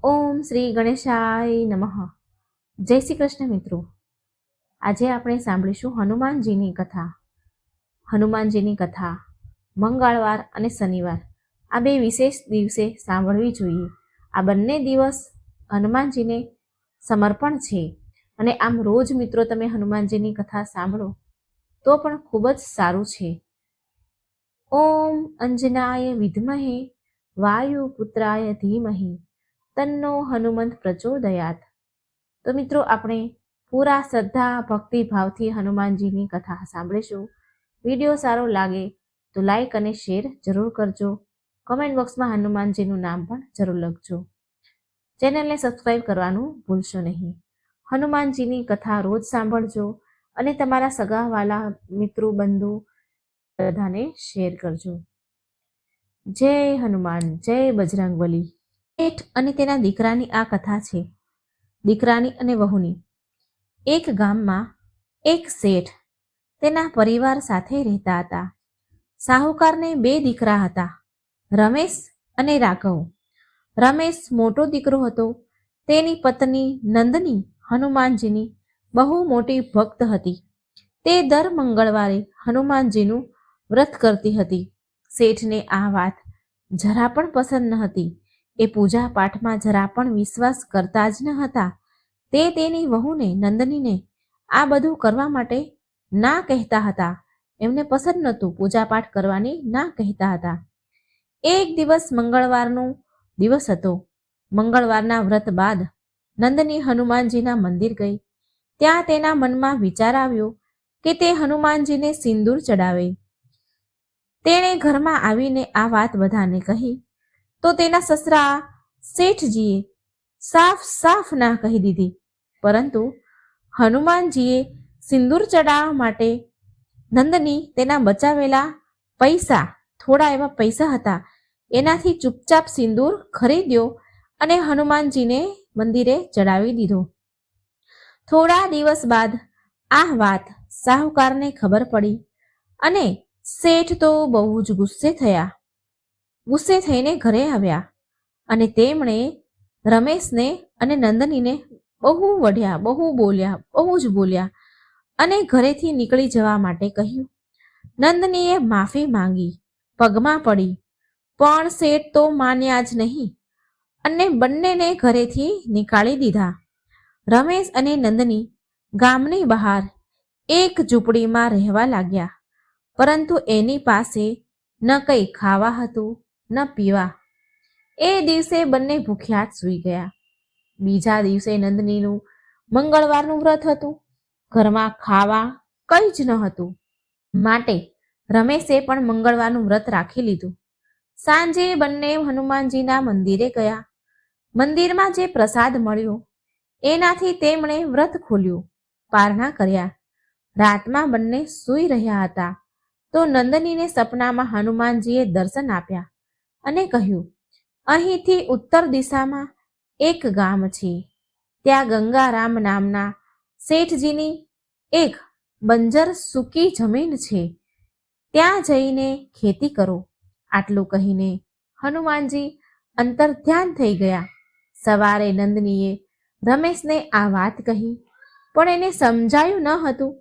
ઓમ શ્રી ગણેશાય નમઃ. જય શ્રી કૃષ્ણ મિત્રો. આજે આપણે સાંભળીશું હનુમાનજીની કથા. હનુમાનજીની કથા મંગળવાર અને શનિવાર આ બે વિશેષ દિવસે સાંભળવી જોઈએ. આ બંને દિવસ હનુમાનજીને સમર્પણ છે અને આમ રોજ મિત્રો તમે હનુમાનજીની કથા સાંભળો તો પણ ખૂબ જ સારું છે. ઓમ અંજનાય વિદ્મહે વાયુપુત્રાય ધીમહિ તન્નો હનુમંત પ્રચોદયાત. તો મિત્રો આપણે પૂરા શ્રદ્ધા ભક્તિ ભાવથી હનુમાનજીની કથા સાંભળીશું. વિડીયો સારો લાગે તો લાઈક અને શેર જરૂર કરજો. કમેન્ટ બોક્સમાં હનુમાનજીનું નામ પણ જરૂર લખજો. ચેનલને સબસ્ક્રાઈબ કરવાનું ભૂલશો નહીં. હનુમાનજીની કથા રોજ સાંભળજો અને તમારા સગાવાલા મિત્રો બંધુ બધાને શેર કરજો. જય હનુમાન, જય બજરંગબલી. શેઠ અને તેના દીકરાની આ કથા છે. દીકરાની અને વહુની. એક ગામમાં એક શેઠ તેના પરિવાર સાથે રહેતા હતા. સાહુકારને બે દીકરા હતા, રમેશ અને રાઘવ. રમેશ મોટો દીકરો હતો. તેની પત્ની નંદની હનુમાનજીની બહુ મોટી ભક્ત હતી. તે દર મંગળવારે હનુમાનજીનું વ્રત કરતી હતી. શેઠને આ વાત જરા પણ પસંદ ન હતી. એ પૂજા પાઠમાં જરા પણ વિશ્વાસ કરતા જ ન હતા. તે તેની વહુને નંદનીને આ બધું કરવા માટે ના કહેતા હતા. એમને પસંદ નહોતું, પૂજા પાઠ કરવાની ના કહેતા હતા. એક દિવસ મંગળવારનો દિવસ હતો. મંગળવારના વ્રત બાદ નંદની હનુમાનજીના મંદિર ગઈ. ત્યાં તેના મનમાં વિચાર આવ્યો કે તે હનુમાનજીને સિંદૂર ચડાવે. તેણે ઘરમાં આવીને આ વાત બધાને કહી તો તેના સસરા શેઠજીએ સાફ સાફ ના કહી દીધી. પરંતુ હનુમાનજીએ સિંદૂર ચડાવવા માટે નંદની તેના બચાવેલા પૈસા, થોડા એવા પૈસા હતા, એનાથી ચૂપચાપ સિંદૂર ખરીદ્યો અને હનુમાનજીને મંદિરે ચડાવી દીધો. થોડા દિવસ બાદ આ વાત સાહુકારને ખબર પડી અને શેઠ તો બહુ જ ગુસ્સે થયા. ગુસ્સે થઈને ઘરે આવ્યા અને તેમણે રમેશને અને નંદનીને બહુ વઢ્યા, બહુ બોલ્યા, બહુ જ બોલ્યા અને ઘરેથી નીકળી જવા માટે કહ્યું. નંદનીએ માફી માંગી, પગમાં પડી, પણ શેઠ તો માન્યા જ નહીં અને બંનેને ઘરેથી નીકાળી દીધા. રમેશ અને નંદની ગામની બહાર એક ઝૂંપડીમાં રહેવા લાગ્યા. પરંતુ એની પાસે ન કંઈ ખાવા હતું ન પીવા. એ દિવસે બંને ભૂખ્યા જ સૂઈ ગયા. બીજા દિવસે નંદનીનું મંગળવારનું વ્રત હતું. ઘરમાં ખાવા કંઈ જ ન હતું. માટે રમેશે પણ મંગળવારનું વ્રત રાખી લીધું. સાંજે બંને હનુમાનજીના મંદિરે ગયા. મંદિરમાં જે પ્રસાદ મળ્યો એનાથી તેમણે વ્રત ખોલ્યું, પારણા કર્યા. રાતમાં બંને સૂઈ રહ્યા હતા તો નંદનીને સપનામાં હનુમાનજીએ દર્શન આપ્યા અને કહ્યું, અહીંથી ઉત્તર દિશામાં એક ગામ છે. ત્યાં ગંગારામ નામના શેઠજીની એક બંજર સૂકી જમીન છે. ત્યાં જઈને ખેતી કરો. આટલું કહીને હનુમાનજી અંતર્ધ્યાન થઈ ગયા. સવારે નંદનીએ રમેશને આ વાત કહી, પણ એને સમજાયું ન હતું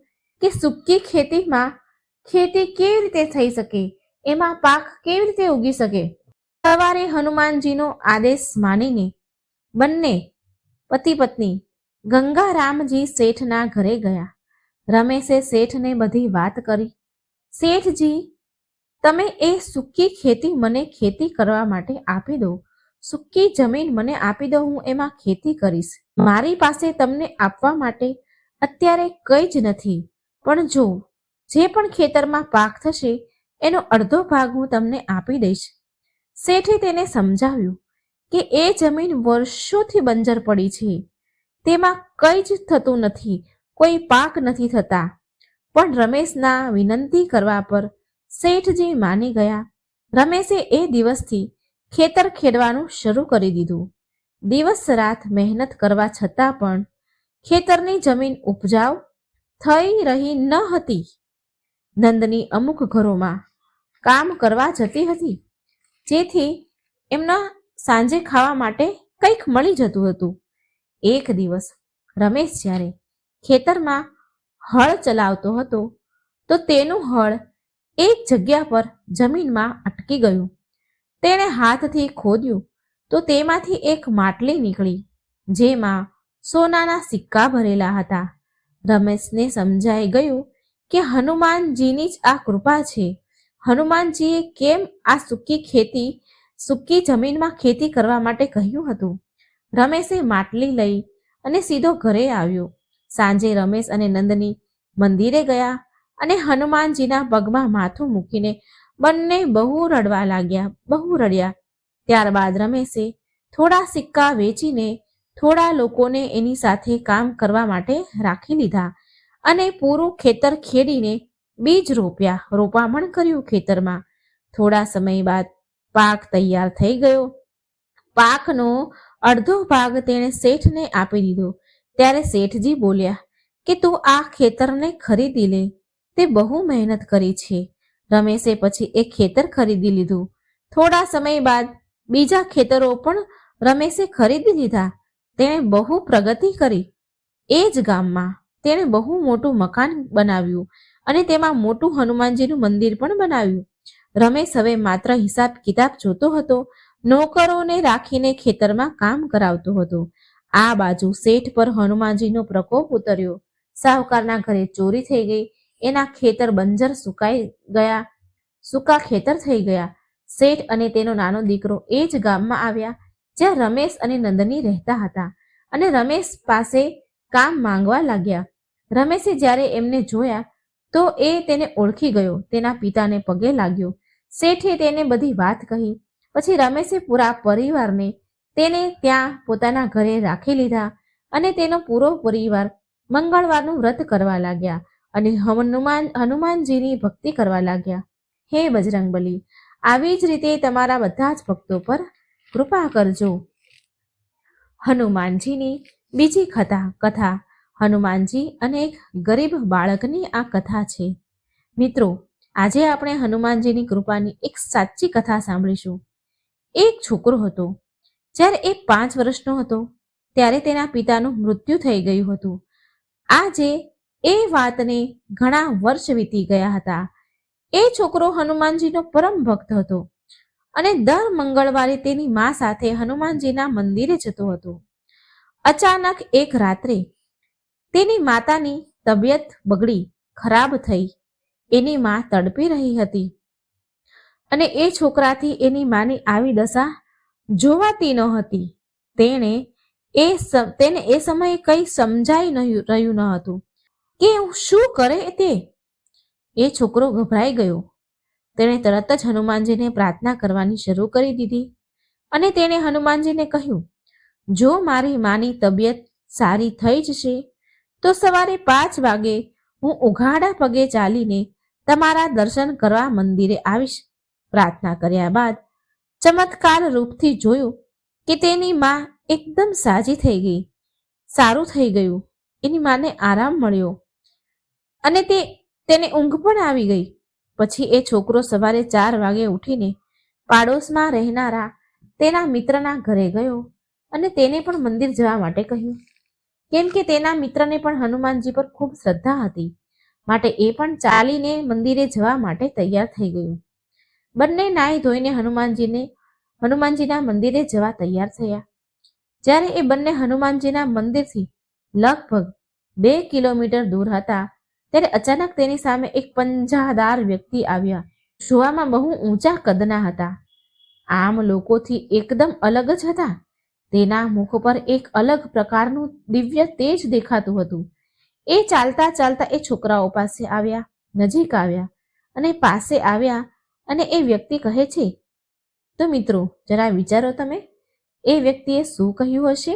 કે સૂકી ખેતીમાં ખેતી કેવી રીતે થઈ શકે, એમાં પાક કેવી રીતે ઉગી શકે. સવારે હનુમાનજીનો આદેશ માનીને બંને પતિ પત્ની ગંગારામજી શેઠના ઘરે ગયા. રમેશે શેઠને બધી વાત કરી. શેઠજી, તમે એ સૂકી ખેતી મને ખેતી કરવા માટે આપી દો. સૂકી જમીન મને આપી દો, હું એમાં ખેતી કરીશ. મારી પાસે તમને આપવા માટે અત્યારે કંઈ જ નથી, પણ જો જે પણ ખેતરમાં પાક થશે એનો અડધો ભાગ હું તમને આપી દઈશ. શેઠે તેને સમજાવ્યું કે એ જમીન વર્ષોથી બંજર પડી છે, તેમાં કંઈ જ થતું નથી, કોઈ પાક નથી થતા. પણ રમેશના વિનંતી કરવા પર શેઠજી માની ગયા. રમેશે એ દિવસથી ખેતર ખેડવાનું શરૂ કરી દીધું. દિવસ રાત મહેનત કરવા છતાં પણ ખેતરની જમીન ઉપજાઉ થઈ રહી ન હતી. નંદની અમુક ઘરોમાં કામ કરવા જતી હતી, જેથી એમના સાંજે ખાવા માટે કંઈક મળી જતું હતું. એક દિવસ રમેશ જ્યારે ખેતરમાં હળ ચલાવતો હતો તો તેનું હળ એક જગ્યા પર જમીનમાં અટકી ગયું. તેણે હાથથી ખોદ્યું તો તેમાંથી એક માટલી નીકળી, જેમાં સોનાના સિક્કા ભરેલા હતા. રમેશને સમજાઈ ગયું કે હનુમાનજીની જ આ કૃપા છે. હનુમાનજીએ કેમ આ સૂકી જમીનમાં ખેતી કરવા માટે કહ્યું હતું. રમેશે માટલી લઈ અને સીધો ઘરે આવ્યો. સાંજે રમેશ અને નંદની મંદિરે ગયા અને હનુમાનજીના પગમાં માથું મૂકીને બંને બહુ રડવા લાગ્યા, બહુ રડ્યા. ત્યારબાદ રમેશે થોડા સિક્કા વેચીને થોડા લોકોને એની સાથે કામ કરવા માટે રાખી લીધા અને પૂરું ખેતર ખેડીને બીજ રોપામણ કર્યું ખેતરમાં. થોડા સમય બાદ પાક તૈયાર થઈ ગયો. પાકનો અડધો ભાગ તેણે શેઠને આપી દીધો. ત્યારે શેઠજી બોલ્યા કે તું આ ખેતરને ખરીદી લે, તે બહુ મહેનત કરી છે. રમેશે પછી એક ખેતર ખરીદી લીધું. થોડા સમય બાદ બીજા ખેતરો પણ રમેશે ખરીદી લીધા. તેણે બહુ પ્રગતિ કરી. એ જ ગામમાં તેણે બહુ મોટું મકાન બનાવ્યું અને તેમાં મોટું હનુમાનજીનું મંદિર પણ બનાવ્યું. રમેશ હવે માત્ર હિસાબ કિતાબ જોતો હતો, નોકરોને રાખીને ખેતરમાં કામ કરાવતો હતો. આ બાજુ શેઠ પર હનુમાનજીનો પ્રકોપ ઉતર્યો. સાહુકારના ઘરે ચોરી થઈ ગઈ. એના ખેતર બંજર સુકાઈ ગયા, સૂકા ખેતર થઈ ગયા. શેઠ અને તેનો નાનો દીકરો એ જ ગામમાં આવ્યા જ્યાં રમેશ અને નંદની રહેતા હતા અને રમેશ પાસે કામ માંગવા લાગ્યા. રમેશે જ્યારે એમને જોયા તો એ તેને ઓળખી ગયો. તેના પિતાને પગે લાગ્યો. શેઠે તેને બધી વાત કહી. પછી રમેશે પૂરા પરિવારને તેને ત્યાં પોતાના ઘરે રાખી લીધા અને તેનો પૂરો પરિવાર મંગળવારનું વ્રત કરવા લાગ્યા અને હનુમાનજીની ભક્તિ કરવા લાગ્યા. હે બજરંગબલી, આવી જ રીતે તમારા બધા જ ભક્તો પર કૃપા કરજો. હનુમાનજીની બીજી કથા હનુમાનજી અને એક ગરીબ બાળકની આ કથા છે. મિત્રો, આજે આપણે હનુમાનજીની કૃપાની એક સાચી કથા સાંભળીશું. એક છોકરો હતો. જ્યારે એ 5 વર્ષનો હતો ત્યારે તેના પિતાનું મૃત્યુ થઈ ગયું હતું. આજે એ વાતને ઘણા વર્ષ વીતી ગયા હતા. એ છોકરો હનુમાનજીનો પરમ ભક્ત હતો અને દર મંગળવારે તેની મા સાથે હનુમાનજીના મંદિરે જતો હતો. અચાનક એક રાત્રે તેની માતાની તબિયત બગડી, ખરાબ થઈ. એની મા તડપી રહી હતી અને એ છોકરાથી એની માની આવી દશા જોવાતી ન હતી. તેને એ સમયે કંઈ સમજાઈ રહ્યું ન હતું કે શું કરે તે. એ છોકરો ગભરાઈ ગયો. તેણે તરત જ હનુમાનજીને પ્રાર્થના કરવાની શરૂ કરી દીધી અને તેણે હનુમાનજીને કહ્યું, જો મારી માની તબિયત સારી થઈ જશે તો સવારે 5 વાગે હું ઉઘાડા પગે ચાલીને તમારા દર્શન કરવા મંદિરે આવીશ. પ્રાર્થના કર્યા બાદ ચમત્કાર રૂપથી જોયું કે તેની મા એકદમ સાજી થઈ ગઈ, સારું થઈ ગયું. એની માને આરામ મળ્યો અને તેને ઊંઘ પણ આવી ગઈ. પછી એ છોકરો સવારે 4 વાગે ઉઠીને પાડોશમાં રહેનારા તેના મિત્રના ઘરે ગયો અને તેને પણ મંદિર જવા માટે કહ્યું, કેમ કે તેના મિત્રને પણ હનુમાનજી પર ખૂબ શ્રદ્ધા હતી. માટે એ પણ ચાલીને મંદિરે જવા માટે તૈયાર થઈ ગયું. બંને નાહી ધોઈને હનુમાનજીના મંદિરે જવા તૈયાર થયા. જ્યારે એ બંને હનુમાનજીના મંદિરથી લગભગ 2 કિલોમીટર દૂર હતા ત્યારે અચાનક તેની સામે એક પંજાદાર વ્યક્તિ આવ્યા. જોવામાં બહુ ઊંચા કદના હતા, આમ લોકોથી એકદમ અલગ જ હતા. તેના મુખ પર એક અલગ પ્રકારનું દિવ્ય તેજ દેખાતું હતું. એ ચાલતા ચાલતા એ છોકરાઓ પાસે આવ્યા, નજીક આવ્યા અને પાસે આવ્યા અને એ વ્યક્તિ કહે છે, તો મિત્રો જરા વિચારો તમે, એ વ્યક્તિએ શું કહ્યું હશે?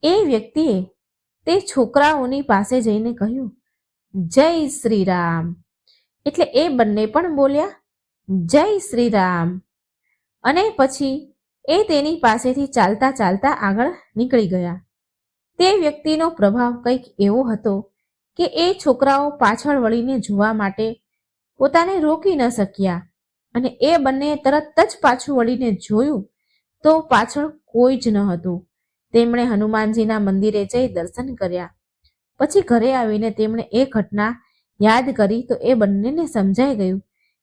એ વ્યક્તિએ તે છોકરાઓની પાસે જઈને કહ્યું, જય શ્રી રામ. એટલે એ બંને પણ બોલ્યા, જય શ્રી રામ. અને પછી એ તેની પાસેથી ચાલતા ચાલતા આગળ નીકળી ગયા. તે વ્યક્તિનો પ્રભાવ કંઈક એવો હતો કે એ છોકરાઓ પાછળ વળીને જોવા માટે પોતાને રોકી ન શક્યા અને એ બંને તરત જ પાછું વળીને જોયું તો પાછળ કોઈ જ ન હતું. તેમણે હનુમાનજીના મંદિરે જઈ દર્શન કર્યા. પછી ઘરે આવીને તેમણે એ ઘટના યાદ કરી તો એ બંનેને સમજાઈ ગયું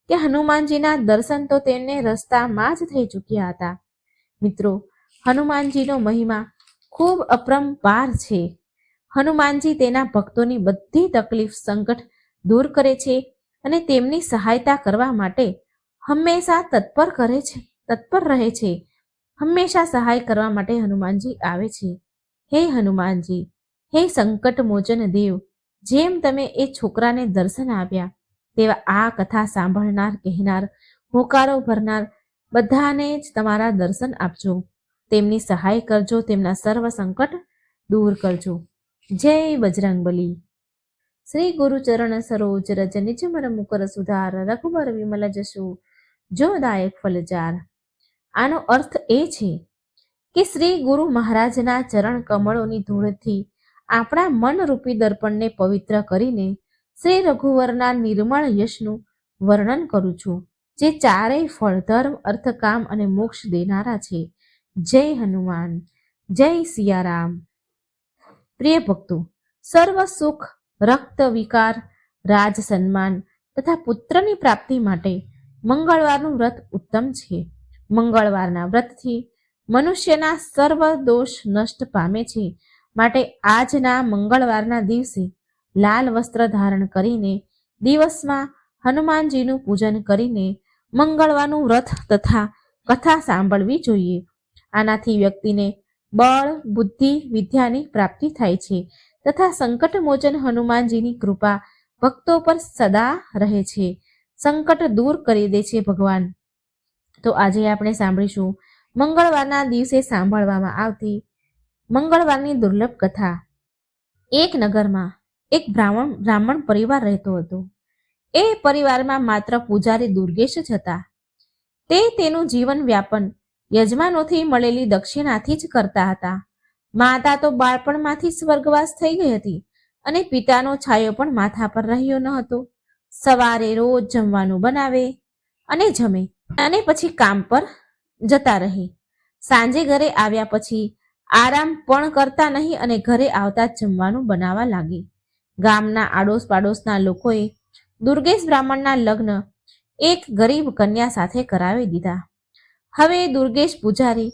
કે હનુમાનજીના દર્શન તો તેમને રસ્તામાં જ થઈ ચૂક્યા હતા. મિત્રો, હનુમાનજીનો મહિમા ખૂબ અપરંપાર છે. હનુમાનજી તેના ભક્તોની બધી તકલીફ સંકટ દૂર કરે છે અને તેમની સહાયતા કરવા માટે હંમેશા તત્પર રહે છે. હંમેશા સહાય કરવા માટે હનુમાનજી આવે છે. હે હનુમાનજી, હે સંકટ મોચન દેવ, જેમ તમે એ છોકરાને દર્શન આપ્યા તેવા આ કથા સાંભળનાર, કહેનાર, હોકારો ભરનાર બધાને જ તમારા દર્શન આપજો. તેમની સહાય કરજો, તેમના સર્વ સંકટ દૂર કરજો. જય બજરંગબલી. શ્રી ગુરુચરણ સરોજ રજ નિજ મન મુકર સુધાર, રઘુબર વિમલ જશુ જો દાયક ફલજાર. આનો અર્થ એ છે કે શ્રી ગુરુ મહારાજના ચરણ કમળોની ધૂળથી આપણા મનરૂપી દર્પણને પવિત્ર કરીને શ્રી રઘુવરના નિર્મળ યશનું વર્ણન કરું છું, જે ચારેય ફળ, ધર્મ, અર્થ, કામ અને મોક્ષ દેનારા છે. જય હનુમાન, જય સિયારામ. પ્રિય ભક્તો, સર્વ સુખ, રક્ત વિકાર, રાજ સન્માન તથા પુત્રની પ્રાપ્તિ માટે મંગળવારનું વ્રત ઉત્તમ છે. મંગળવારના વ્રતથી મનુષ્યના સર્વ દોષ નષ્ટ પામે છે. માટે આજના મંગળવારના દિવસે લાલ વસ્ત્ર ધારણ કરીને દિવસમાં હનુમાનજીનું પૂજન કરીને મંગળવારનું વ્રત તથા કથા સાંભળવી જોઈએ. આનાથી વ્યક્તિને બળ, બુદ્ધિ, વિદ્યાની પ્રાપ્તિ થાય છે તથા સંકટ મોચન હનુમાનજીની કૃપા ભક્તો પર સદા રહે છે. સંકટ દૂર કરી દે છે ભગવાન. તો આજે આપણે સાંભળીશું મંગળવારના દિવસે સાંભળવામાં આવતી મંગળવારની દુર્લભ કથા. એક નગરમાં એક બ્રાહ્મણ પરિવાર રહેતો હતો. એ પરિવારમાં માત્ર પૂજારી દુર્ગેશ જ હતા. તે તેનું જીવન વ્યાપન યજમાનોથી મળેલી દક્ષિણાથી જ કરતા હતા. માતા તો બાળપણમાંથી સ્વર્ગવાસ થઈ ગઈ હતી અને પિતાનો છાયો પણ માથા પર રહ્યો ન હતો. સવારે રોજ જમવાનું બનાવે અને જમે અને પછી કામ પર જતા રહે. સાંજે ઘરે આવ્યા પછી આરામ પણ કરતા નહીં અને ઘરે આવતા જ જમવાનું બનાવવા લાગી. ગામના આડોશ પાડોશના લોકોએ દુર્ગેશ બ્રાહ્મણના લગ્ન એક ગરીબ કન્યા સાથે કરાવી દીધા. હવે દુર્ગેશ પૂજારી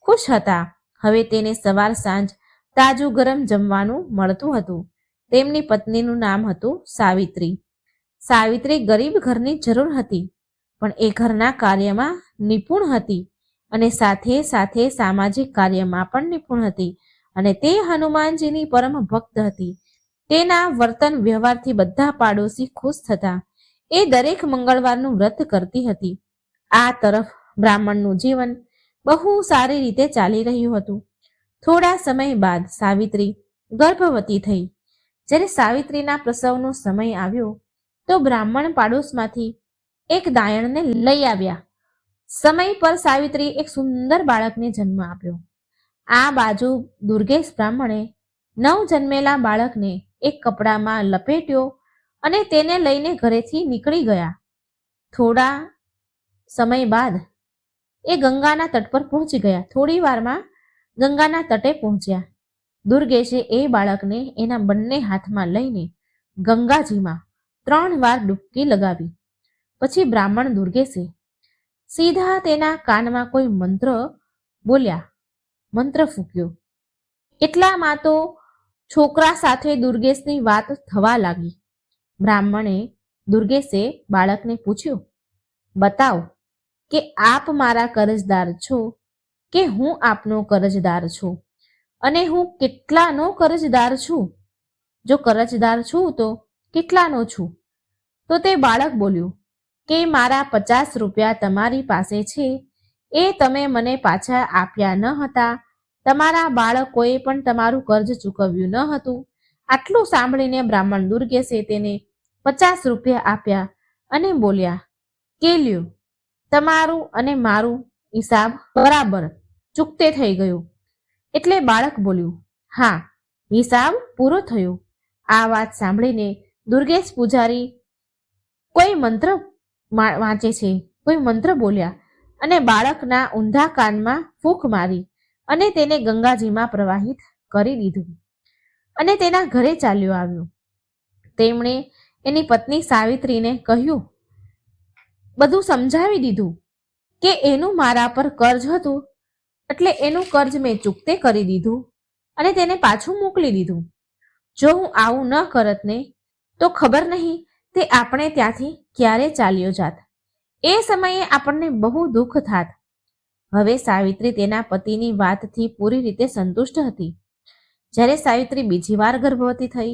ખુશ હતા. હવે તેને સવાર સાંજ તાજું ગરમ જમવાનું મળતું હતું. તેમની પત્નીનું નામ હતું સાવિત્રી. સાવિત્રી ગરીબ ઘરની જરૂર હતી, પણ એ ઘરના કાર્યમાં નિપુણ હતી અને સાથે સાથે સામાજિક કાર્યમાં પણ નિપુણ હતી અને તે હનુમાનજીની પરમ ભક્ત હતી. તેના વર્તન વ્યવહારથી બધા પાડોશી ખુશ થતા. એ દરેક મંગળવારનું વ્રત કરતી હતી. આ તરફ બ્રાહ્મણનું જીવન બહુ સારી રીતે ચાલી રહ્યું હતું. થોડા સમય બાદ સાવિત્રી ગર્ભવતી થઈ. જ્યારે સાવિત્રીના પ્રસવનો સમય આવ્યો તો બ્રાહ્મણ પાડોશમાંથી એક દાયણને લઈ આવ્યા. સમય પર સાવિત્રી એક સુંદર બાળકને જન્મ આપ્યો. આ બાજુ દુર્ગેશ બ્રાહ્મણે નવ જન્મેલા બાળકને એક કપડામાં લપેટ્યો અને તેને લઈને ઘરેથી નીકળી ગયા. થોડા સમય બાદ એ ગંગાના તટ પર પહોંચી ગયા. થોડી વારમાં ગંગાના તટે પહોંચ્યા. દુર્ગેશે એ બાળકને એના બંને હાથમાં લઈને ગંગાજીમાં 3 વાર ડૂબકી લગાવી. પછી બ્રાહ્મણ દુર્ગેશે સીધા તેના કાનમાં કોઈ મંત્ર બોલ્યા, મંત્ર ફૂંક્યો. એટલામાં તો છોકરા સાથે દુર્ગેશની વાત થવા લાગી. દુર્ગેશે બાળકને પૂછ્યું, બતાવ કે આપ મારા કરજદાર છો કે હું આપનો કરજદાર છું, અને હું કેટલાનો કરજદાર છું? જો કરજદાર છું તો કેટલાનો છું? તો તે બાળક બોલ્યું કે મારા 50 રૂપિયા તમારી પાસે છે, એ તમે મને પાછા આપ્યા ન હતા. તમારા બાળકોએ પણ તમારું કર્જ ચૂકવ્યું ન હતું. આટલું સાંભળીને બ્રાહ્મણ દુર્ગેશે તેને 50 રૂપિયા આપ્યા અને બોલ્યા કે લ્યો, તમારું અને મારું હિસાબ બરાબર ચૂકતે થઈ ગયું. એટલે બાળક બોલ્યું, હા, હિસાબ પૂરો થયો. આ વાત સાંભળીને દુર્ગેશ પૂજારી કોઈ મંત્ર વાંચે છે, કોઈ મંત્ર બોલ્યા અને બાળકના ઊંધા કાનમાં ફૂંક મારી અને તેને ગંગાજીમાં પ્રવાહિત કરી દીધું અને તેના ઘરે ચાલ્યો આવ્યો. તેમણે એની પત્ની સાવિત્રીને કહ્યું, બધું સમજાવી દીધું કે એનું મારા પર કર્જ હતું, એટલે એનું કર્જ મેં ચૂકતે કરી દીધું અને તેને પાછું મોકલી દીધું. જો હું આવું ન કરત ને તો ખબર નહીં તે આપણે ત્યાંથી ક્યારે ચાલ્યો જાત. એ સમયે આપણને બહુ દુઃખ થાત. હવે સાવિત્રી તેના પતિની વાતથી પૂરી રીતે સંતુષ્ટ હતી. જ્યારે સાવિત્રી બીજી વાર ગર્ભવતી થઈ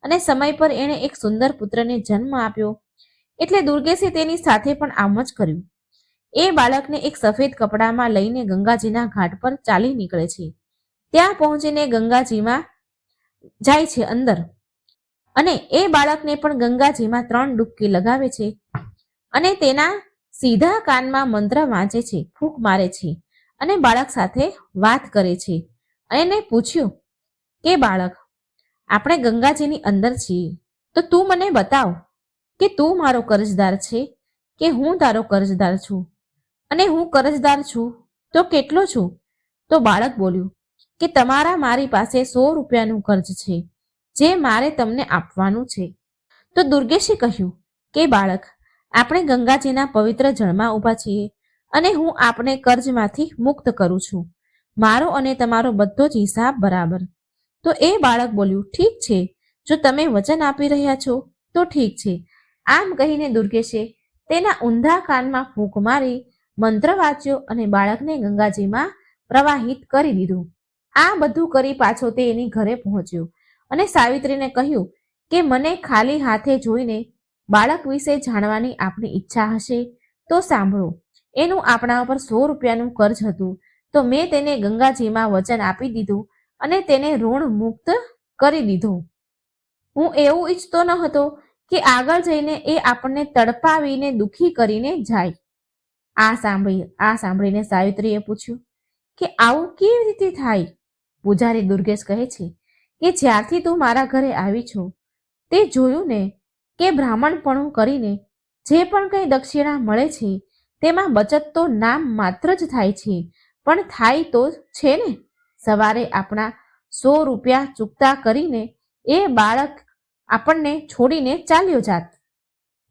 અને સમય પર એણે એક સુંદર પુત્રને જન્મ આપ્યો, એટલે દુર્ગેશે તેની સાથે પણ આમ જ કર્યું. એ બાળકને એક સફેદ કપડામાં લઈને ગંગાજીના ઘાટ પર ચાલી નીકળે છે. ત્યાં પહોંચીને ગંગાજીમાં જાય છે અંદર અને એ બાળકને પણ ગંગાજીમાં 3 ડૂબકી લગાવે છે અને તેના સીધા કાનમાં મંત્ર વાંચે છે, ફૂંક મારે છે અને બાળક સાથે વાત કરે છે. અને એને પૂછ્યું કે બાળક, આપણે ગંગાજીની અંદર છીએ, તો તું મને બતાવ કે તું મારો કર્જદાર છે કે હું તારો કર્જદાર છું, અને હું કર્જદાર છું તો કેટલો છું? તો બાળક બોલ્યું કે તમારા મારી પાસે 100 રૂપિયાનું કર્જ છે, જે મારે તમને આપવાનું છે. તો દુર્ગેશે કહ્યું કે બાળક, આપણે ગંગાજીના પવિત્ર જળમાં ઊભા છીએ અને હું આપને કર્જમાંથી મુક્ત કરું છું. મારો અને તમારો બધો જ હિસાબ બરાબર. તો એ બાળક બોલ્યું, ઠીક છે, જો તમે વચન આપી રહ્યા છો તો ઠીક છે. આમ કહીને દુર્ગેશે તેના ઊંધા કાનમાં ફૂંક મારી મંત્ર વાંચ્યો અને બાળકને ગંગાજીમાં પ્રવાહિત કરી દીધું. આ બધું કરી પાછો તે એની ઘરે પહોંચ્યો અને સાવિત્રીને કહ્યું કે મને ખાલી હાથે જોઈને બાળક વિશે જાણવાની આપની ઈચ્છા હશે તો સાંભળો. એનું આપણા ઉપર 100 રૂપિયાનું કર્જ હતું, તો મેં તેને ગંગાજીમાં વચન આપી દીધું અને તેને ઋણ મુક્ત કરી દીધો. હું એવું ઈચ્છતો ન હતો કે આગળ જઈને એ આપણને તડપાવીને દુઃખી કરીને જાય. આ સાંભળીને સાવિત્રીએ પૂછ્યું કે આવું કેવી રીતે થાય? પૂજારી દુર્ગેશ કહે છે કે જ્યારથી તું મારા ઘરે આવી છો તે જોયું ને કે બ્રાહ્મણપણું કરીને જે પણ કંઈ દક્ષિણા મળે છે તેમાં બચત તો નામ માત્ર જ થાય છે, પણ થાય તો છે ને. સવારે આપણા 100 રૂપિયા ચૂકતા કરીને એ બાળક આપણને છોડીને ચાલ્યો જાત.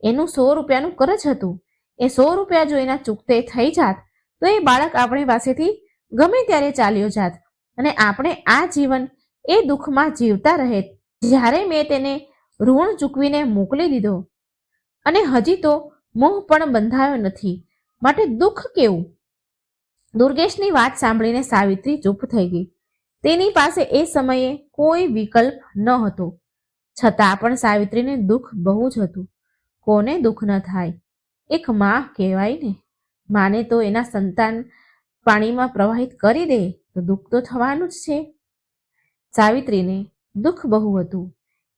એનું 100 રૂપિયાનું કર્જ હતું. એ 100 રૂપિયા જો એના ચૂકતે થઈ જાત તો એ બાળક આપણી પાસેથી ગમે ત્યારે ચાલ્યો જાત અને આપણે આ જીવન એ દુઃખમાં જીવતા રહે. જ્યારે મેં તેને ઋણ ચૂકવીને મોકલી દીધો અને હજી તો મોહ પણ બંધાયો નથી, માટે દુઃખ કેવું? દુર્ગેશની વાત સાંભળીને સાવિત્રી ચૂપ થઈ ગઈ. તેની પાસે એ સમયે કોઈ વિકલ્પ ન હતો. છતાં પણ સાવિત્રીને દુઃખ બહુ જ હતું. કોને દુઃખ ન થાય? એક માં કહેવાય ને. માને તો એના સંતાન પાણીમાં પ્રવાહિત કરી દે તો દુઃખ તો થવાનું જ છે. સાવિત્રીને દુઃખ બહુ હતું.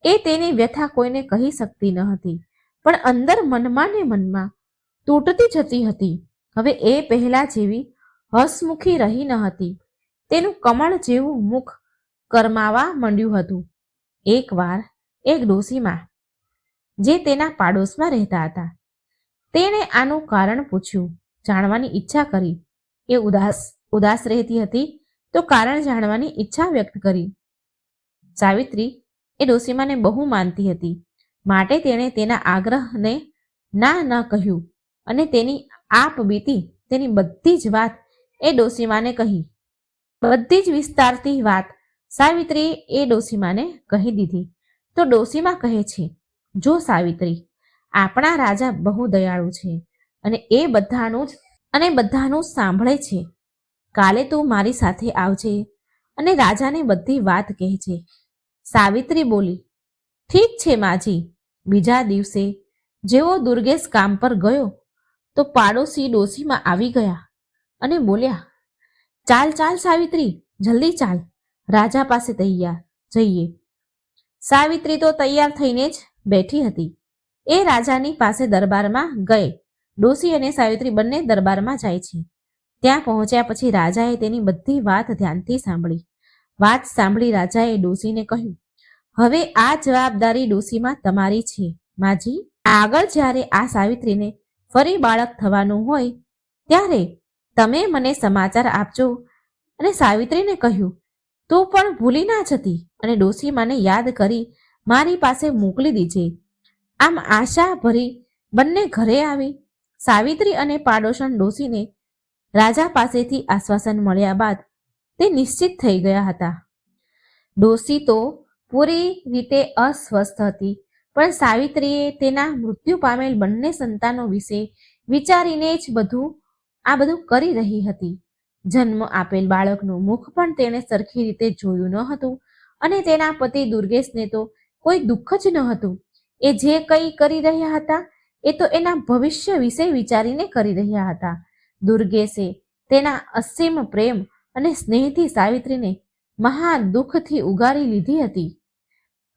એ તેની વ્યથા કોઈને કહી શકતી ન હતી, પણ અંદર મનમાં ને મનમાં તૂટતી જતી હતી. હવે એ પહેલા જેવી હસમુખી રહી ન હતી. તેનું કમળ જેવું મુખ કરમાવા માંડ્યું હતું. એકવાર એક ડોશીમાં જે તેના પાડોશમાં રહેતા હતા, તેણે આનું કારણ પૂછ્યું, જાણવાની ઈચ્છા કરી. એ ઉદાસ રહેતી હતી તો કારણ જાણવાની ઈચ્છા વ્યક્ત કરી. સાવિત્રી એ ડોશીમાને બહુ માનતી હતી, માટે તેણે તેના આગ્રહને ના ન કહ્યું અને તેની આપ બીતી તેની બધી જ વાત એ ડોશીમાને કહી. બધી જ વિસ્તારતી વાત સાવિત્રીએ એ ડોશીમાને કહી દીધી. તો ડોશીમા કહે છે, જો સાવિત્રી, આપણા રાજા બહુ દયાળુ છે અને એ બધાનું સાંભળે છે. કાલે તું મારી સાથે આવજે અને રાજાને બધી વાત કહેજે. સાવિત્રી બોલી, ઠીક છે માજી. બીજા દિવસે જેવો દુર્ગેશ કામ પર ગયો તો પાડોશી ડોશીમાં આવી ગયા અને બોલ્યા, ચાલ ચાલ સાવિત્રી, જલ્દી ચાલ, રાજા પાસે જઈએ. સાવિત્રી તો તૈયાર થઈને જ બેઠી હતી. એ રાજાની પાસે દરબારમાં ગઈ. ડોશી અને સાવિત્રી બંને દરબારમાં જાય છે. ત્યાં પહોંચ્યા પછી રાજાએ તેની બધી વાત ધ્યાનથી સાંભળી. વાત સાંભળી રાજાએ ડોશીને કહ્યું, હવે આ જવાબદારી ડોશીમાં તમારી છે. માજી, આગળ જ્યારે આ સાવિત્રીને ફરી બાળક થવાનું હોય ત્યારે તમે મને સમાચાર આપજો અને સાવિત્રીને કહ્યું, તું પણ ભૂલી ના જતી અને ડોસીમાને યાદ કરી મારી પાસે મોકલી દીજે. આમ આશા ભરી બંને ઘરે આવી. સાવિત્રી અને પાડોશન ડોસીને રાજા પાસેથી આશ્વાસન મળ્યા બાદ તે નિશ્ચિત થઈ ગયા હતા. ડોસી તો પૂરી રીતે અસ્વસ્થ હતી, પણ સાવિત્રીએ તેના મૃત્યુ પામેલ બંને સંતાનો વિશે વિચારીને જ આ બધું કરી રહી હતી. જન્મ આપેલ બાળકનું મુખ પણ તેણે સરખી રીતે જોયું ન હતું અને તેના પતિ દુર્ગેશને તો કોઈ દુઃખ જ ન હતું. એ જે કંઈ કરી રહ્યા હતા એ તો એના ભવિષ્ય વિશે વિચારીને કરી રહ્યા હતા. દુર્ગેશે તેના અસીમ પ્રેમ અને સ્નેહથી સાવિત્રીને મહા દુઃખથી ઉગારી લીધી હતી.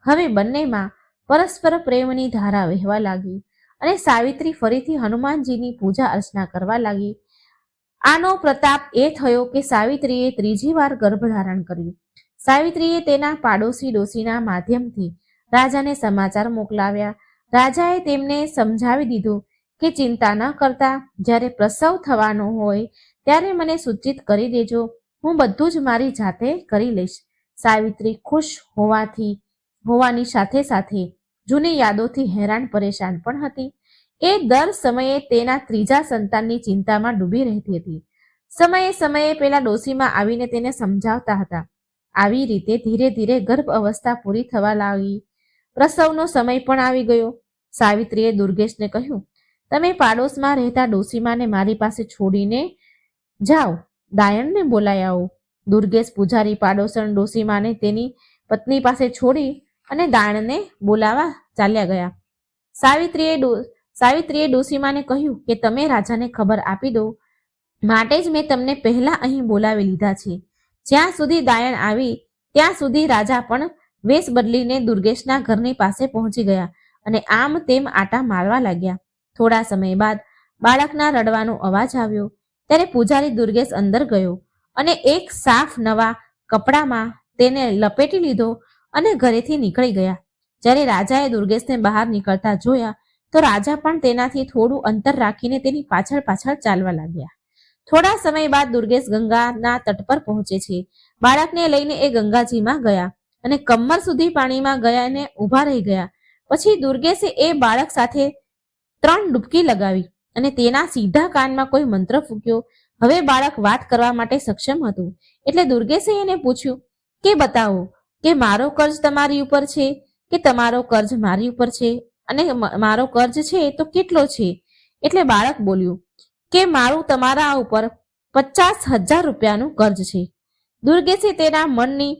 હવે બંનેમાં પરસ્પર પ્રેમની ધારા વહેવા લાગી અને સાવિત્રી ફરીથી હનુમાનજીની પૂજા અર્ચના કરવા લાગી. આનો પ્રતાપ એ થયો કે સાવિત્રીએ ત્રીજી વાર ગર્ભધારણ કર્યું. સાવિત્રીએ તેના પાડોશી ડોશીના માધ્યમથી રાજાને સમાચાર મોકલાવ્યા. રાજાએ તેમને સમજાવી દીધું કે ચિંતા ન કરતા, જ્યારે પ્રસવ થવાનો હોય ત્યારે મને સૂચિત કરી દેજો, હું બધું જ મારી જાતે કરી લઈશ. સાવિત્રી ખુશ હોવાની સાથે સાથે જૂની યાદોથી હેરાન પરેશાન પણ હતી. એ દર સમયે તેના ત્રીજા સંતાનની ચિંતામાં ડૂબી રહેતી હતી. સમયે સમયે પેલા ડોશીમાં આવીને તેને સમજાવતા હતા. આવી રીતે ધીરે ધીરે ગર્ભ અવસ્થા પૂરી થવા લાગી. પ્રસવનો સમય પણ આવી ગયો. સાવિત્રીએ દુર્ગેશને કહ્યું, તમે પાડોશમાં રહેતા ડોશીમાને મારી પાસે છોડીને જાઓ, દાયણને બોલાઈ આવો. દુર્ગેશ પૂજારી પાડોશન ડોશીમાને તેની પત્ની પાસે છોડી અને દાયણને બોલાવા ચાલ્યા ગયા. સાવિત્રીએ ડોશીમાને કહ્યું કે તમે રાજાને ખબર આપી દો, માટે જ મેં તમને પહેલા અહીં બોલાવી લીધા છે. જ્યાં સુધી દાયણ આવી ત્યાં સુધી રાજા પણ વેશ બદલીને દુર્ગેશના ઘરની પાસે પહોંચી ગયા અને આમ તેમ આટા મારવા લાગ્યા. થોડા સમય બાદ બાળકના રડવાનો અવાજ આવ્યો. ત્યારે પૂજારી દુર્ગેશ અંદર ગયો અને એક સાફ નવા કપડામાં તેને લપેટી લીધો અને ઘરેથી નીકળી ગયા. જ્યારે રાજાએ દુર્ગેશને બહાર નીકળતા જોયા તો રાજા પણ તેનાથી થોડું અંતર રાખીને તેની પાછળ પાછળ ચાલવા લાગ્યા. થોડા સમય બાદ દુર્ગેશ ગંગાના તટ પર પહોંચે છે. બાળકને લઈને એ ગંગાજીમાં ગયા અને કમર સુધી પાણીમાં ગયા અને ઊભા રહી ગયા. પછી દુર્ગેશે એ બાળક સાથે 3 ડૂબકી લગાવી અને તેના સીધા કાનમાં કોઈ મંત્ર ફૂંક્યો. હવે બાળક વાત કરવા માટે સક્ષમ હતું. એટલે દુર્ગેશે એને પૂછ્યું કે બતાવો કે મારો કર્જ તમારી ઉપર છે કે તમારો કર્જ મારી ઉપર છે, અને મારો કર્જ છે તો કેટલો છે? એટલે બાળક બોલ્યું કે મારું તમારા ઉપર 50,000 રૂપિયાનું કર્જ છે. દુર્ગેશે તેના મનની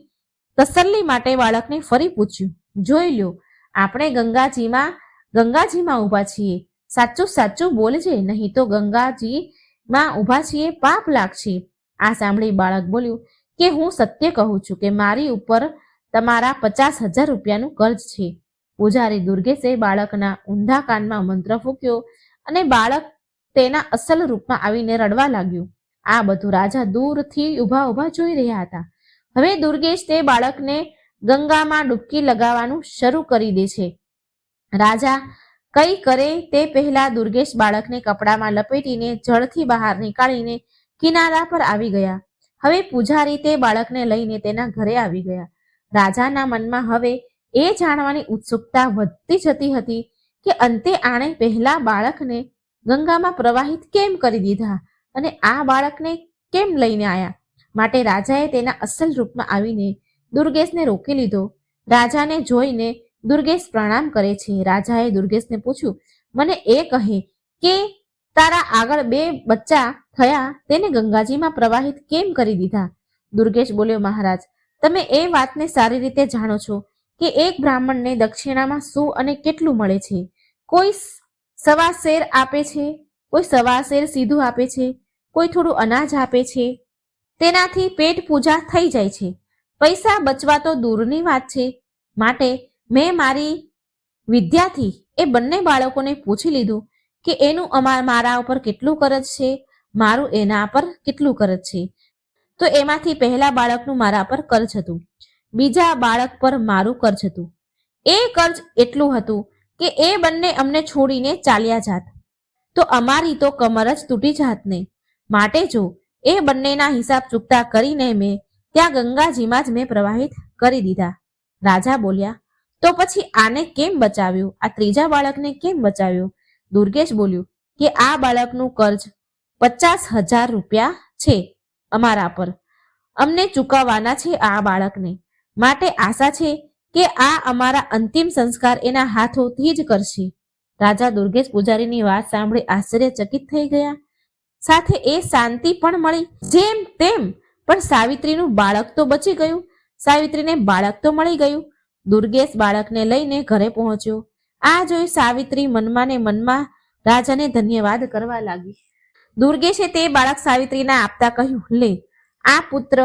તસલ્લી માટે બાળકને ફરી પૂછ્યું, જોઈ લ્યો, આપણે ગંગાજીમાં ઊભા છીએ, સાચું સાચું બોલજે, નહીં તો ગંગાજીમાં ઊભા છીએ પાપ લાગશે. આ સાંભળી બાળક બોલ્યું કે હું સત્ય કહું છું કે મારી ઉપર તમારા 50,000 રૂપિયાનું કર્જ છે. પૂજારી દુર્ગેશે બાળકના ઊંધા કાનમાં મંત્ર ફૂંક્યો અને બાળક તેના અસલ રૂપમાં આવીને રડવા લાગ્યું. આ બધું રાજા દૂરથી ઊભા જોઈ રહ્યા હતા. હવે દુર્ગેશ તે બાળકને ગંગામાં ડૂબકી લગાવવાનું શરૂ કરી દે છે. રાજા કઈ કરે તે પહેલા દુર્ગેશ બાળકને કપડામાં લપેટીને જળથી બહાર નીકાળીને કિનારા પર આવી ગયા. હવે પૂજારી તે બાળકને લઈને તેના ઘરે આવી ગયા. રાજાના મનમાં હવે એ જાણવાની ઉત્સુકતા વધતી જતી હતી કે અંતે આણે પહેલા બાળકને ગંગામાં પ્રવાહિત કેમ કરી દીધા અને આ બાળકને કેમ લઈને આવ્યા. માટે રાજાએ તેના અસલ રૂપમાં આવીને દુર્ગેશને રોકી લીધો. રાજાને જોઈને દુર્ગેશ પ્રણામ કરે છે. રાજાએ દુર્ગેશને પૂછ્યું, મને એ કહે કે તારા આગળ 2 બચ્ચા થયા તેને ગંગાજીમાં પ્રવાહિત કેમ કરી દીધા? દુર્ગેશ બોલ્યો, મહારાજ, તમે એ વાતને સારી રીતે જાણો છો કે એક બ્રાહ્મણને દક્ષિણામાં શું અને કેટલું મળે છે. કોઈ 1.25 શેર આપે છે, કોઈ 1.25 શેર સીધું આપે છે, કોઈ થોડું અનાજ આપે છે. તેનાથી પેટ પૂજા થઈ જાય છે. પૈસા બચવા તો દૂરની વાત છે. માટે મેં મારી વિદ્યાથી એ બંને બાળકોને પૂછી લીધું કે એનું મારા ઉપર કેટલું કરજ છે, મારું એના પર કેટલું કરજ છે. તો એમાંથી પહેલા બાળકનું મારા પર કર્જ હતું, બીજા બાળક પર મારું કર્જ હતું. એ કર્જ એટલું હતું કે એ બંને અમને છોડીને ચાલ્યા જાત તો અમારી તો કમર જ તૂટી જાત ને. માટે જો એ બંનેના હિસાબ ચૂકતા કરીને મેં ત્યાં ગંગાજીમાં જ મેં પ્રવાહિત કરી દીધા. રાજા બોલ્યા, તો પછી આને કેમ બચાવ્યું? આ ત્રીજા બાળકને કેમ બચાવ્યું? દુર્ગેશ બોલ્યું કે આ બાળકનું કર્જ 50,000 રૂપિયા છે અમારા પર, અમને ચૂકવવાના છે આ બાળકને, માટે આશા છે કે આ અમારા અંતિમ સંસ્કાર એના હાથોથી જ કરશે. રાજા દુર્ગેશ પૂજારીની વાત સાંભળી આશ્ચર્યચકિત થઈ ગયા. સાથે એ શાંતિ પણ મળી. જેમ તેમ પણ સાવિત્રીનું બાળક તો બચી ગયું. સાવિત્રીને બાળક તો મળી ગયું. દુર્ગેશ બાળકને લઈને ઘરે પહોંચ્યો. આ જોઈ સાવિત્રી મનમાં ને મનમાં રાજાને ધન્યવાદ કરવા લાગી. દુર્ગેશે તે બાળક સાવિત્રીને આપતા કહ્યું, લે, આ પુત્ર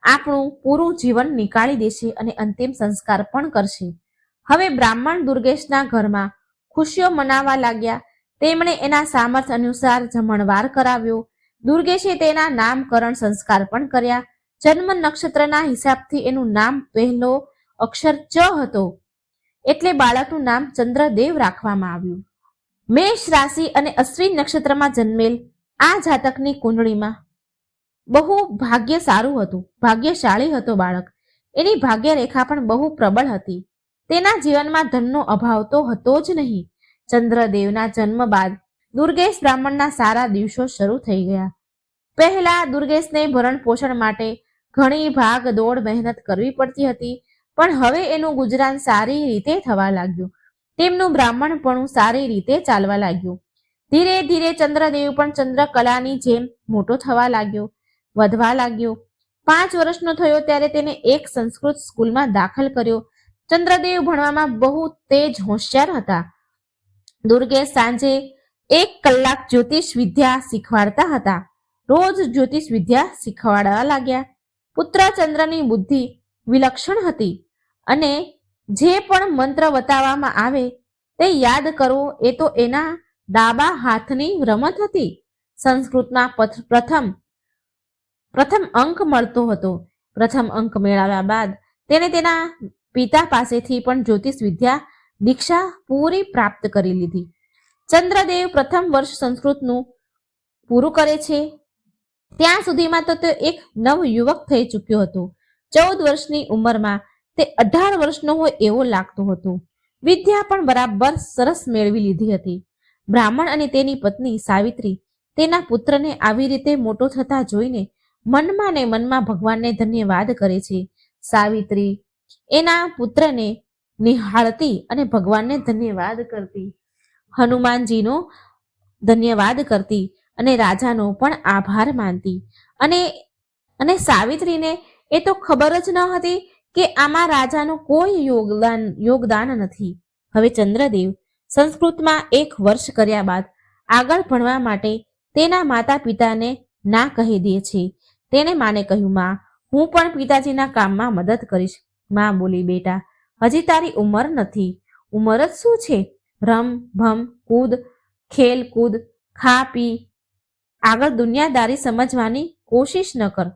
આપણું પૂરું જીવન નીકાળી દેશે અને અંતિમ સંસ્કાર પણ કરશે. હવે બ્રાહ્મણ દુર્ગેશના ઘરમાં ખુશીઓ મનાવવા લાગ્યા. તેમણે એના સામર્થ્ય અનુસાર જમણવાર કરાવ્યો. દુર્ગેશે તેના નામકરણ સંસ્કાર પણ કર્યા. જન્મ નક્ષત્રના હિસાબથી એનું નામ પહેલો અક્ષર ચ હતો, એટલે બાળકનું નામ ચંદ્રદેવ રાખવામાં આવ્યું. મેષ રાશિ અને અશ્વિન નક્ષત્રમાં જન્મેલ આ જાતકની કુંડળીમાં બહુ ભાગ્ય સારું હતું, ભાગ્યશાળી હતો બાળક. એની ભાગ્ય રેખા પણ બહુ પ્રબળ હતી. તેના જીવનમાં ધનનો અભાવ તો હતો જ નહીં. ચંદ્રદેવના જન્મ બાદ દુર્ગેશ બ્રાહ્મણના સારા દિવસો શરૂ થઈ ગયા. પહેલા દુર્ગેશને ભરણ પોષણ માટે ઘણી ભાગ દોડ મહેનત કરવી પડતી હતી, પણ હવે એનું ગુજરાન સારી રીતે થવા લાગ્યું. તેમનું બ્રાહ્મણપણું સારી રીતે ચાલવા લાગ્યું. ધીરે ધીરે ચંદ્રદેવ પણ ચંદ્રકલાની જેમ મોટો થવા લાગ્યો, વધવા લાગ્યો. 5 વર્ષનો થયો ત્યારે તેને એક સંસ્કૃત સ્કૂલમાં દાખલ કર્યો. ચંદ્રદેવ ભણવામાં બહુ તેજ હોશિયાર હતા. દુર્ગેશ સાંજે 1 કલાક જ્યોતિષ વિદ્યા શીખવાડતા હતા. રોજ જ્યોતિષ વિદ્યા શીખવાડવા લાગ્યા. પુત્ર ચંદ્રની બુદ્ધિ વિલક્ષણ હતી અને જે પણ મંત્ર બતાવવામાં આવે તે યાદ કરવો એ તો એના ડાબા હાથની રમત હતી. સંસ્કૃતમાં પ્રથમ અંક મળતો હતો. પ્રથમ અંક મેળવ્યા બાદ તેને તેના પિતા પાસેથી પણ જ્યોતિષ વિદ્યા દીક્ષા પૂરી પ્રાપ્ત કરી લીધી. ચંદ્રદેવ પ્રથમ વર્ષ સંસ્કૃતનું પૂરું કરે છે ત્યાં સુધીમાં તો તે એક નવ યુવક થઈ ચૂક્યો હતો. 14 વર્ષની ઉંમરમાં તે 18 વર્ષનો હોય એવો લાગતો હતો. વિદ્યા પણ બરાબર સરસ મેળવી લીધી હતી. બ્રાહ્મણ અને તેની પત્ની સાવિત્રી તેના પુત્રને આવી રીતે મોટો થતા જોઈને મનમાં ને મનમાં ભગવાનને ધન્યવાદ કરે છે. સાવિત્રી એના પુત્રને નિહાળતી અને ભગવાનને ધન્યવાદ કરતી, હનુમાનજીનો ધન્યવાદ કરતી અને રાજાનો પણ આભાર માનતી. અને સાવિત્રીને એ તો ખબર જ ન હતી કે આમાં રાજાનું કોઈ યોગદાન નથી. હવે ચંદ્રદેવ સંસ્કૃતમાં 1 વર્ષ કર્યા બાદ આગળ ભણવા માટે તેના માતા પિતાને ના કહી દે છે. તેણે માને કહ્યું, માં, હું પણ પિતાજીના કામમાં મદદ કરીશ. માં બોલી, બેટા, હજી તારી ઉંમર નથી. ઉંમર જ શું છે? રમ ભમ કૂદ, ખેલ કૂદ, ખા પી, આગળ દુનિયાદારી સમજવાની કોશિશ ન કર.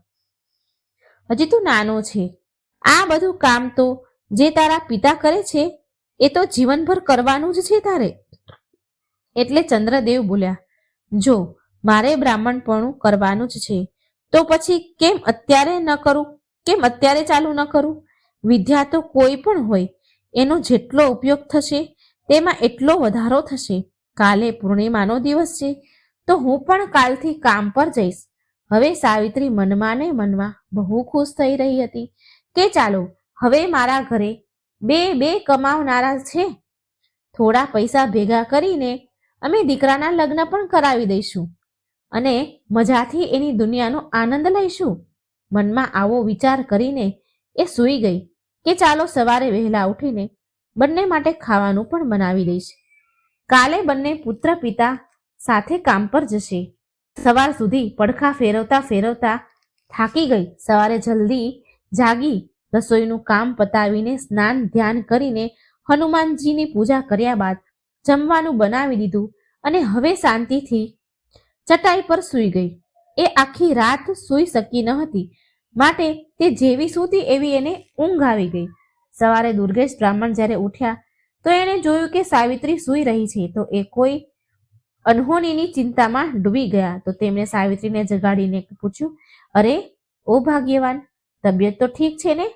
હજી તું નાનો છે. આ બધું કામ તો જે તારા પિતા કરે છે એ તો જીવનભર કરવાનું જ છે તારે. એટલે ચંદ્રદેવ બોલ્યા, જો મારે બ્રાહ્મણપણું કરવાનું જ છે તો પછી કેમ અત્યારે ન કરું? કેમ અત્યારે ચાલુ ન કરું? વિદ્યા તો કોઈ પણ હોય, એનો જેટલો ઉપયોગ થશે તેમાં એટલો વધારો થશે. કાલે પૂર્ણિમાનો દિવસ છે તો હું પણ કાલથી કામ પર જઈશ. હવે સાવિત્રી મનમાં ને મનમાં બહુ ખુશ થઈ રહી હતી કે ચાલો, હવે મારા ઘરે બે કમાવનારા છે. થોડા પૈસા ભેગા કરીને અમે દીકરાના લગ્ન પણ કરાવી દઈશું અને મજાથી એની દુનિયાનો આનંદ લઈશું. મનમાં આવો વિચાર કરીને એ સૂઈ ગઈ કે ચાલો સવારે વહેલા ઉઠીને બંને માટે ખાવાનું પણ બનાવી દઈશ. કાલે બંને પુત્ર પિતા સાથે કામ પર જશે. સવાર સુધી પડખા ફેરવતા ફેરવતા થાકી ગઈ. સવારે જલ્દી જાગી રસોઈનું કામ પતાવીને સ્નાન ધ્યાન કરીને હનુમાનજીની પૂજા કર્યા બાદ જમવાનું બનાવી દીધું અને હવે શાંતિથી ચટાઈ પર સૂઈ ગઈ. એ આખી રાત સૂઈ શકી ન હતી, માટે તે જેવી સૂતી એવી એને ઊંઘ આવી ગઈ. સવારે દુર્ગેશ બ્રાહ્મણ જ્યારે ઉઠ્યા તો એણે જોયું કે સાવિત્રી સૂઈ રહી છે તો એ કોઈ અનહોનીની ચિંતામાં ડૂબી ગયા તો તેમણે સાવિત્રીને જગાડીને પૂછ્યું, અરે ઓ ભાગ્યવાન, તબિયત તો ઠીક છે ને?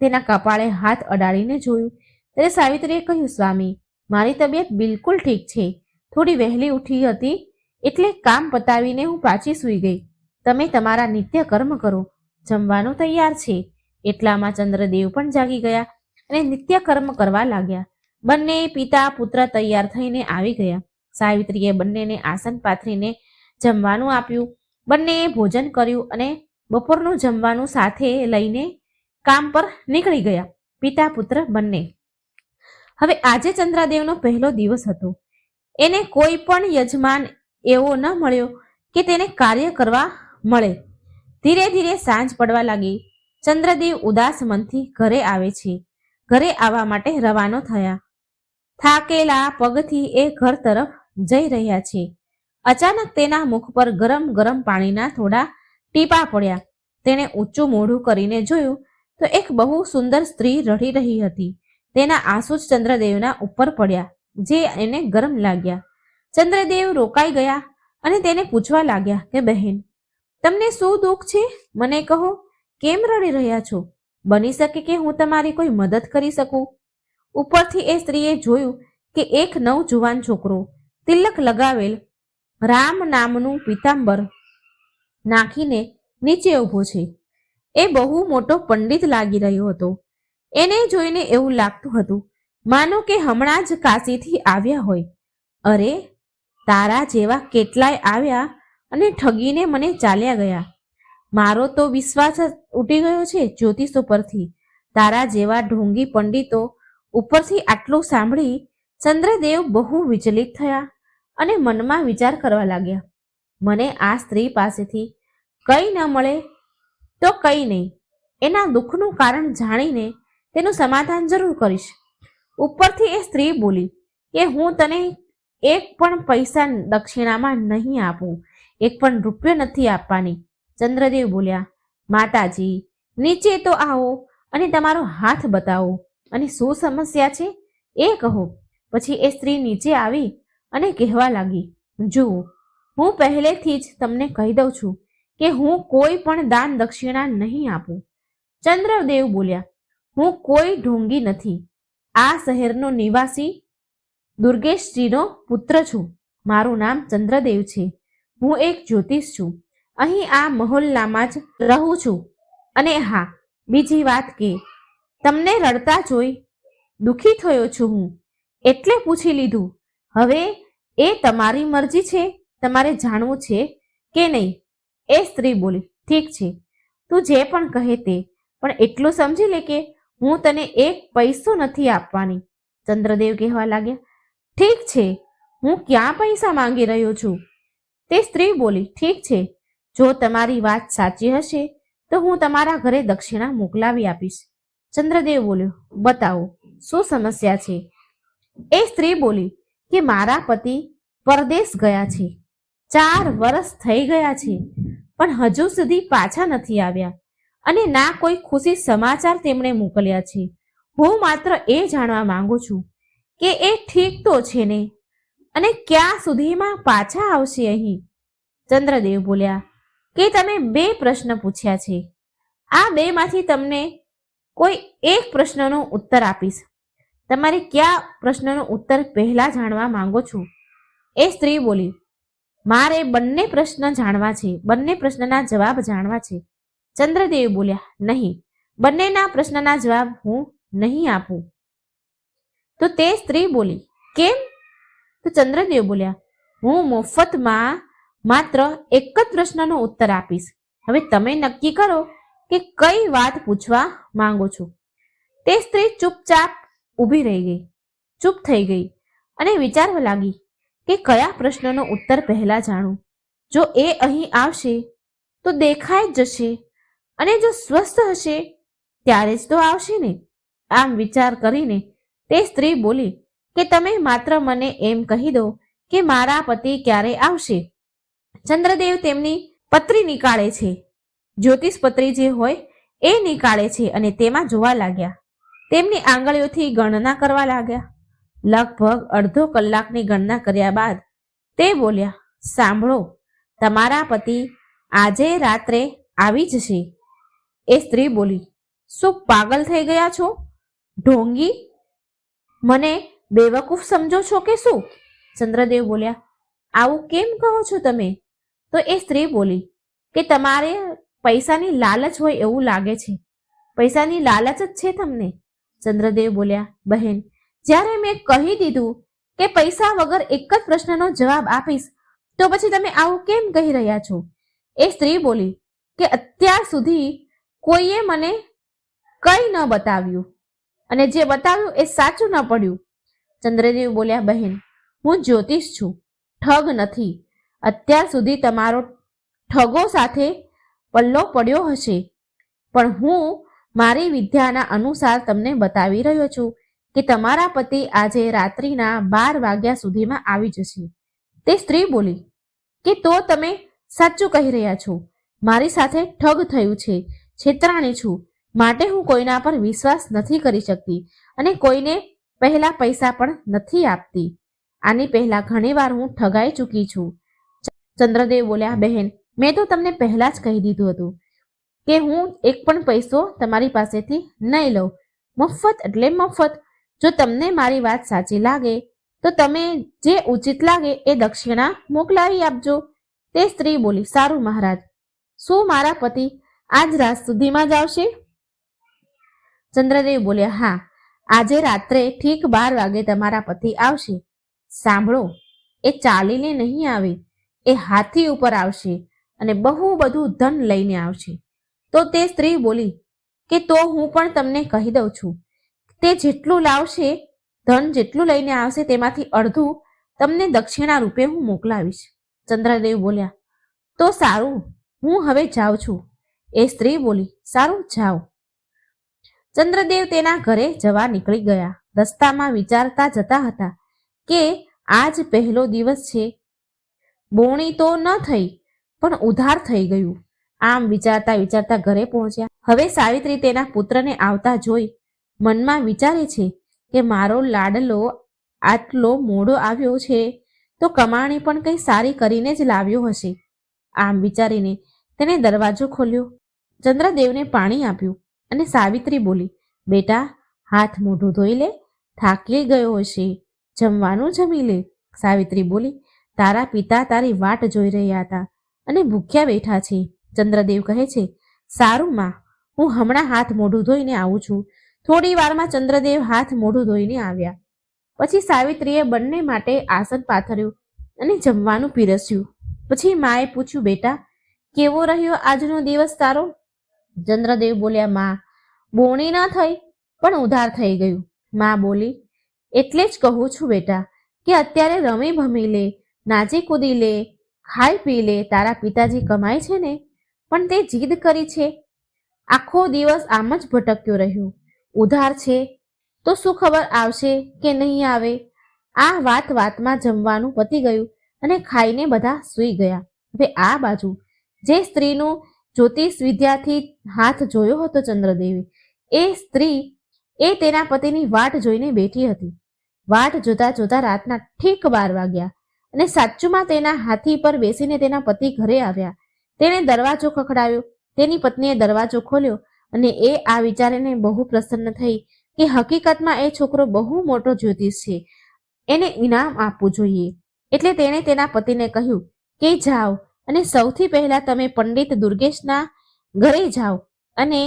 તેના કપાળે હાથ અડાડીને જોયું ત્યારે સાવિત્રીએ કહ્યું, સ્વામી, મારી તબિયત બિલકુલ ઠીક છે. થોડી વહેલી ઉઠી હતી એટલે કામ પતાવીને હું પાછી સૂઈ ગઈ. તમે તમારા નિત્ય કર્મ કરો, જમવાનું તૈયાર છે. એટલામાં ચંદ્રદેવ પણ જાગી ગયા અને નિત્ય કર્મ કરવા લાગ્યા. બંને પિતા પુત્ર તૈયાર થઈને આવી ગયા. સાવિત્રીએ બંનેને આસન પાથરીને જમવાનું આપ્યું. બંનેએ ભોજન કર્યું અને બપોરનું જમવાનું સાથે લઈને કામ પર નીકળી ગયા, પિતા પુત્ર બંને. હવે આજે ચંદ્રદેવનો પહેલો દિવસ હતો. એને કોઈ પણ યજમાન એવો ન મળ્યો કે તેને કાર્ય કરવા મળે. ધીરે ધીરે સાંજ પડવા લાગી. ચંદ્રદેવ ઉદાસ મનથી ઘરે આવે છે. ઘરે આવવા માટે રવાનો થયા. થાકેલા પગથી એ ઘર તરફ જઈ રહ્યા છે. અચાનક તેના મુખ પર ગરમ ગરમ પાણીના થોડા ટીપા પડ્યા. તેણે ઊંચું મોઢું કરીને જોયું તો એક બહુ સુંદર સ્ત્રી રડી રહી હતી. તેના આંસુ જ ચંદ્રદેવના ઉપર પડ્યા, જે એને ગરમ લાગ્યા. ચંદ્રદેવ રોકાઈ ગયા અને તેને પૂછવા લાગ્યા કે બહેન, તમને શું દુઃખ છે? મને કહો, કેમ રડી રહ્યા છો? બની શકે કે હું તમારી કોઈ મદદ કરી શકું. ઉપરથી એ સ્ત્રીએ જોયું કે એક નવજુવાન છોકરો તિલક લગાવેલ રામ નામનું પીતાંબર નાખીને નીચે ઊભો છે. એ બહુ મોટો પંડિત લાગી રહ્યો હતો. એને જોઈને એવું લાગતું હતું માનો કે હમણાં જ કાશીથી આવ્યા હોય. અરે, તારા જેવા કેટલાય આવ્યા અને ઠગીને મને ચાલ્યા ગયા. મારો તો વિશ્વાસ ઉઠી ગયો છે જ્યોતિષો પરથી. તારા જેવા ઢોંગી પંડિતો ઉપરથી આટલું સાંભળી ચંદ્રદેવ બહુ વિચલિત થયા અને મનમાં વિચાર કરવા લાગ્યા, મને આ સ્ત્રી પાસેથી કંઈ ન મળે તો કંઈ નહીં. એના દુઃખનું કારણ જાણીને તેનું સમાધાન જરૂર કરીશ. ઉપરથી એ સ્ત્રી બોલી કે હું તને એક પણ પૈસા દક્ષિણામાં નહીં આપું, એક પણ રૂપિયો નથી આપવાની. ચંદ્રદેવ બોલ્યા, માતાજી, નીચે તો આવો અને તમારો હાથ બતાવો અને શું સમસ્યા છે એ કહો. પછી એ સ્ત્રી નીચે આવી અને કહેવા લાગી, જુઓ, હું પહેલેથી જ તમને કહી દઉં છું કે હું કોઈ પણ દાન દક્ષિણા નહીં આપું. ચંદ્રદેવ બોલ્યા, હું કોઈ ઢોંગી નથી. આ શહેરનો નિવાસી દુર્ગેશજીનો પુત્ર છું. મારું નામ ચંદ્રદેવ છે. હું એક જ્યોતિષ છું. અહીં આ મહોલ્લામાં જ રહું છું. અને હા, બીજી વાત કે તમને રડતા જોઈ દુઃખી થયો છું હું, એટલે પૂછી લીધું. હવે એ તમારી મરજી છે, તમારે જાણવું છે કે નહીં. એ સ્ત્રી બોલી, ઠીક છે, તું જે પણ કહે તે, પણ એટલું સમજી લે કે હું તને એક પૈસો નથી આપવાની. ચંદ્રદેવ કહેવા લાગ્યા, ઠીક છે, હું ક્યાં પૈસા માંગી રહ્યો છું? તે સ્ત્રી બોલી, ઠીક છે, જો તમારી વાત સાચી હશે તો હું તમારા ઘરે દક્ષિણા મોકલાવી આપીશ. ચંદ્રદેવ બોલ્યો, બતાવો, શું સમસ્યા છે? એ સ્ત્રી બોલી કે મારા પતિ પરદેશ ગયા છે. 4 વર્ષ થઈ ગયા છે, પણ હજુ સુધી પાછા નથી આવ્યા અને ના કોઈ ખુશી સમાચાર તેમણે મોકલ્યા છે. હું માત્ર એ જાણવા માંગુ છું કે એ ઠીક તો છે ને, અને ક્યાં સુધીમાં પાછા આવશે અહીં? ચંદ્રદેવ બોલ્યા કે તમે 2 પ્રશ્ન પૂછ્યા છે. આ 2માંથી તમને કોઈ એક પ્રશ્નનો ઉત્તર આપીશ. તમારે કયા પ્રશ્નનો ઉત્તર પહેલા જાણવા માંગો છો? એ સ્ત્રી બોલી, મારે બંને પ્રશ્ન જાણવા છે, બંને પ્રશ્નના જવાબ જાણવા છે. ચંદ્રદેવ બોલ્યા, નહીં, બંનેના પ્રશ્નના જવાબ હું નહીં આપું. તો તે સ્ત્રી બોલી, કેમ? તો ચંદ્રદેવ બોલ્યા, હું મફતમાં માત્ર એક જ પ્રશ્નનો ઉત્તર આપીશ. હવે તમે નક્કી કરો કે કઈ વાત પૂછવા માંગો છો. તે સ્ત્રી ચૂપચાપ ઊભી રહી ગઈ, ચૂપ થઈ ગઈ અને વિચારવા લાગી કે કયા પ્રશ્નનો ઉત્તર પહેલા જાણું. જો એ અહીં આવશે તો દેખાઈ જશે, અને જો સ્વસ્થ હશે ત્યારે જ તો આવશે ને. આમ વિચાર કરીને તે સ્ત્રી બોલી કે તમે માત્ર મને એમ કહી દો કે મારા પતિ ક્યારે આવશે. ચંદ્રદેવ તેમની પત્રી નીકાળે છે, જ્યોતિષ પત્રી જે હોય એ નીકાળે છે અને તેમાં જોવા લાગ્યા. તેમની આંગળીઓથી ગણના કરવા લાગ્યા. લગભગ અડધો કલાકની ગણના કર્યા બાદ તે બોલ્યા, સાંભળો, તમારા પતિ આજે રાત્રે આવી જશે. એ સ્ત્રી બોલી, શું પાગલ થઈ ગયા છો? ઢોંગી, મને બેવકૂફ સમજો છો કે શું? ચંદ્રદેવ બોલ્યા, આવું કેમ કહો છો તમે? તો એ સ્ત્રી બોલી કે તમારે પૈસાની લાલચ હોય એવું લાગે છે. પૈસાની લાલચ જ છે તમને. ચંદ્રદેવ બોલ્યા, બહેન, જ્યારે મેં કહી દીધું કે પૈસા વગર એક જ પ્રશ્નનો જવાબ આપીશ, તો પછી તમે આવું કેમ કહી રહ્યા છો? એ સ્ત્રી બોલી કે અત્યાર સુધી કોઈએ મને કંઈ ન બતાવ્યું, અને જે બતાવ્યું એ સાચું ન પડ્યું. ચંદ્રદેવ બોલ્યા, બહેન, હું જ્યોતિષ છું, ઠગ નથી. અત્યાર સુધી તમારો ઠગો સાથે પલ્લો પડ્યો હશે, પણ હું મારી વિદ્યાના અનુસાર તમને બતાવી રહ્યો છું કે તમારા પતિ આજે રાત્રિના 12 વાગ્યા સુધીમાં આવી જશે. તે સ્ત્રી બોલી કે તો તમે સાચું કહી રહ્યા છો. મારી સાથે ઠગ થયું છે, છેતરાણી છું, માટે હું કોઈના પર વિશ્વાસ નથી કરી શકતી અને કોઈને પહેલા પૈસા પણ નથી આપતી. આની પહેલા ઘણીવાર હું ઠગાઈ ચૂકી છું. ચંદ્રદેવ બોલ્યા, બહેન, મેં તો તમને પહેલા જ કહી દીધું હતું કે હું એક પણ પૈસો તમારી પાસેથી નહીં લઉં. મફત એટલે મફત. જો તમને મારી વાત સાચી લાગે તો તમે જે ઉચિત લાગે એ દક્ષિણા મોકલાવી આપજો. તે સ્ત્રી બોલી, સારું મહારાજ, શું મારા પતિ આજ રાત સુધીમાં જ આવશે? ચંદ્રદેવ બોલ્યા, હા, આજે રાત્રે ઠીક 12 વાગે તમારા પતિ આવશે. સાંભળો, એ ચાલીને નહીં આવે, એ હાથી ઉપર આવશે અને બહુ બધું ધન લઈને આવશે. તો તે સ્ત્રી બોલી કે તો હું પણ તમને કહી દઉં છું, તે જેટલું લાવશે, ધન જેટલું લઈને આવશે તેમાંથી અડધું તમને દક્ષિણા રૂપે હું મોકલાવીશ. ચંદ્રદેવ બોલ્યા, તો સારું, હું હવે જાઉં છું. એ સ્ત્રી બોલી, સારું, જાઓ. ચંદ્રદેવ તેના ઘરે જવા નીકળી ગયા. રસ્તામાં વિચારતા જતા હતા કે આજ પહેલો દિવસ છે, બોણી તો ન થઈ પણ ઉધાર થઈ ગયું. આમ વિચારતા વિચારતા ઘરે પહોંચ્યા. હવે સાવિત્રી તેના પુત્રને આવતા જોઈ મનમાં વિચારે છે કે મારો લાડલો આટલો મોડો આવ્યો છે તો કમાણી પણ કંઈ સારી કરીને જ લાવ્યો હશે. આમ વિચારીને તેણે દરવાજો ખોલ્યો, ચંદ્રદેવને પાણી આપ્યું અને સાવિત્રી બોલી, બેટા, હાથ મોઢું ધોઈ લે, થાકી ગયો હશે, જમવાનું જમી લે. સાવિત્રી બોલી, તારા પિતા તારી વાટ જોઈ રહ્યા હતા અને ભૂખ્યા બેઠા છે. ચંદ્રદેવ કહે છે, સારું માં, હું હમણાં હાથ મોઢું ધોઈને આવું છું. થોડી વારમાં ચંદ્રદેવ હાથ મોઢું ધોઈને આવ્યા. પછી સાવિત્રીએ બંને માટે આસન પાથર્યું અને જમવાનું પીરસ્યું. પછી માએ પૂછ્યું, બેટા, કેવો રહ્યો આજનો દિવસ તારો? ચંદ્રદેવ બોલ્યા, માં, બોણી ન થઈ પણ ઉધાર થઈ ગયું. માં બોલી, એટલે જ કહું છું બેટા કે અત્યારે રમી ભમી લે, નાચી કૂદી લે, ખાઈ પી લે. તારા પિતાજી કમાય છે ને, પણ તે જીદ કરી છે. આખો દિવસ આમ જ ભટક્યો રહ્યો. ઉધાર છે તો શું ખબર આવશે કે નહીં આવે. આ વાતમાં જમવાનું પતી ગયું અને ખાઈને બધા સૂઈ ગયા. હવે આ બાજુ જે સ્ત્રીનું જ્યોતિષ વિદ્યાથી હાથ જોયો હતો ચંદ્રદેવે, એ સ્ત્રી એ તેના પતિની વાટ જોઈને બેઠી હતી. વાટ જોતા જોતા રાતના ઠીક 12 વાગ્યા અને સાચુમાં તેના હાથી પર બેસીને તેના પતિ ઘરે આવ્યા. તેણે દરવાજો ખખડાવ્યો. તેની પત્નીએ દરવાજો ખોલ્યો અને એ આ વિચારીને બહુ પ્રસન્ન થઈ કે હકીકતમાં એ છોકરો બહુ મોટો જ્યોતિષ છે, એને ઇનામ આપવું જોઈએ. એટલે તેણે તેના પતિને કહ્યું કે જાઓ અને સૌથી પહેલા તમે પંડિત દુર્ગેશના ઘરે જાઓ અને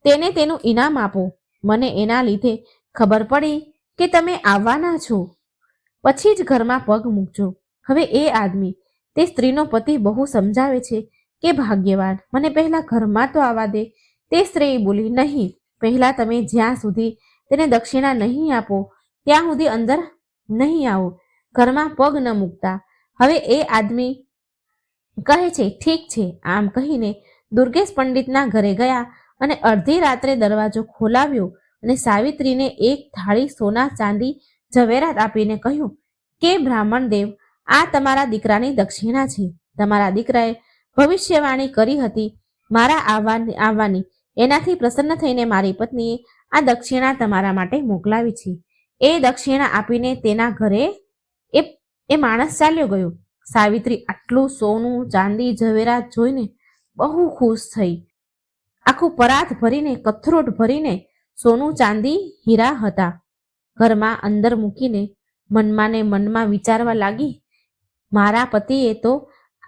તેને તેનું ઇનામ આપો. મને એના લીધે ખબર પડી કે તમે આવવાના છો, પછી જ ઘરમાં પગ મૂકજો. હવે એ આદમી, તે સ્ત્રીનો પતિ બહુ સમજાવે છે કે ભાગ્યવાન, મને પહેલા ઘરમાં તો આવવા દે. તે સ્ત્રી બોલી, નહીં, પહેલા તમે જ્યાં સુધી તેને દક્ષિણા નહીં આપો ત્યાં સુધી અંદર નહીં આવો, ઘરમાં પગ ન મૂકતા. હવે એ આદમી કહે છે, ઠીક છે. આમ કહીને દુર્ગેશ પંડિતના ઘરે ગયા અને અડધી રાત્રે દરવાજો ખોલાવ્યો અને સાવિત્રીને એક થાળી સોના ચાંદી ઝવેરાત આપીને કહ્યું કે બ્રાહ્મણ દેવ, આ તમારા દીકરાની દક્ષિણા છે. તમારા દીકરાએ ભવિષ્યવાણી કરી હતી મારા આવવાની. એનાથી પ્રસન્ન થઈને મારી પત્નીએ આ દક્ષિણા તમારા માટે મોકલાવી છે. એ દક્ષિણા આપીને તેના ઘરે એ એ માણસ ચાલ્યો ગયો. સાવિત્રી આટલું સોનું ચાંદી ઝવેરાત જોઈને બહુ ખુશ થઈ. આખું પરાત ભરીને કથરોટ ભરીને સોનું ચાંદી હીરા હતા. ઘરમાં અંદર મૂકીને મનમાં ને મનમાં વિચારવા લાગી, મારા પતિએ તો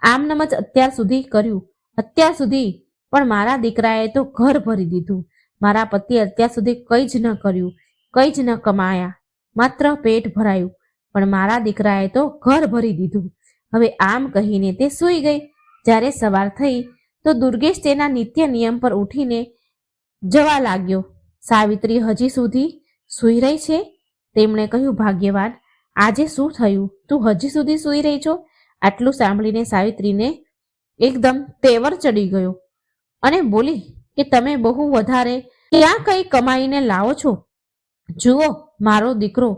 આમનામ જ અત્યાર સુધી કર્યું, અત્યાર સુધી પણ મારા દીકરાએ તો ઘર ભરી દીધું. મારા પતિએ અત્યાર સુધી કંઈ જ ન કર્યું, કંઈ જ ન કમાયા, માત્ર પેટ ભરાયું, પણ મારા દીકરાએ તો ઘર ભરી દીધું. હવે આમ કહીને તે સૂઈ ગઈ. જ્યારે સવાર થઈ તો દુર્ગેશ તેના નિત્ય નિયમ પર ઉઠીને જવા લાગ્યો. સાવિત્રી હજી સુધી સૂઈ રહી છે. તેમણે કહ્યું, ભાગ્યવાન, આજે શું થયું? તું હજી સુધી સૂઈ રહી છો? આટલું સાંભળીને સાવિત્રીને એકદમ તેવર ચડી ગયો અને બોલી કે તમે બહુ વધારે ક્યાં કઈ કમાઈને લાવો છો? જુઓ, મારો દીકરો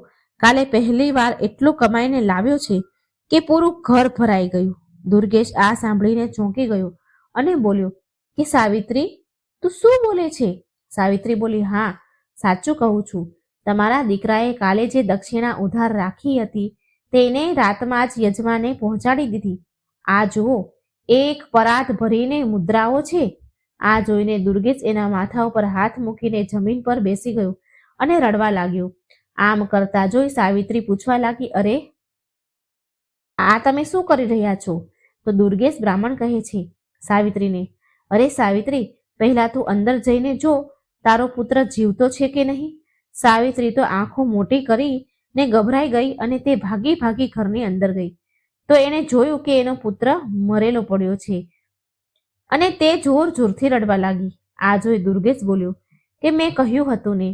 કાલે પહેલી વાર એટલું કમાઈને લાવ્યો છે કે પૂરું ઘર ભરાઈ ગયું. દુર્ગેશ આ સાંભળીને ચોંકી ગયો અને બોલ્યો કે સાવિત્રી, તું શું બોલે છે? સાવિત્રી બોલી, હા, સાચું કહું છું. તમારા દીકરાએ કાલે જે દક્ષિણા ઉધાર રાખી હતી તેને રાતમાં જ યજમાને પહોંચાડી દીધી. આ જુઓ, એક પરાત ભરીને મુદ્રાઓ છે. આ જોઈને દુર્ગેશ એના માથા ઉપર હાથ મૂકીને જમીન પર બેસી ગયો અને રડવા લાગ્યો. આમ કરતા જોઈ સાવિત્રી પૂછવા લાગી, અરે, આ તમે શું કરી રહ્યા છો? તો દુર્ગેશ બ્રાહ્મણ કહે છે સાવિત્રીને, અરે સાવિત્રી, પહેલા તું અંદર જઈને જો તારો પુત્ર જીવતો છે કે નહીં. સાવિત્રી તો આંખો મોટી કરીને ગભરાઈ ગઈ અને તે ભાગી ભાગી ઘરની અંદર ગઈ તો એણે જોયું કે એનો પુત્ર મરેલો પડ્યો છે અને તે જોર જોરથી રડવા લાગી. આ જોઈ દુર્ગેશ બોલ્યો કે મેં કહ્યું હતું ને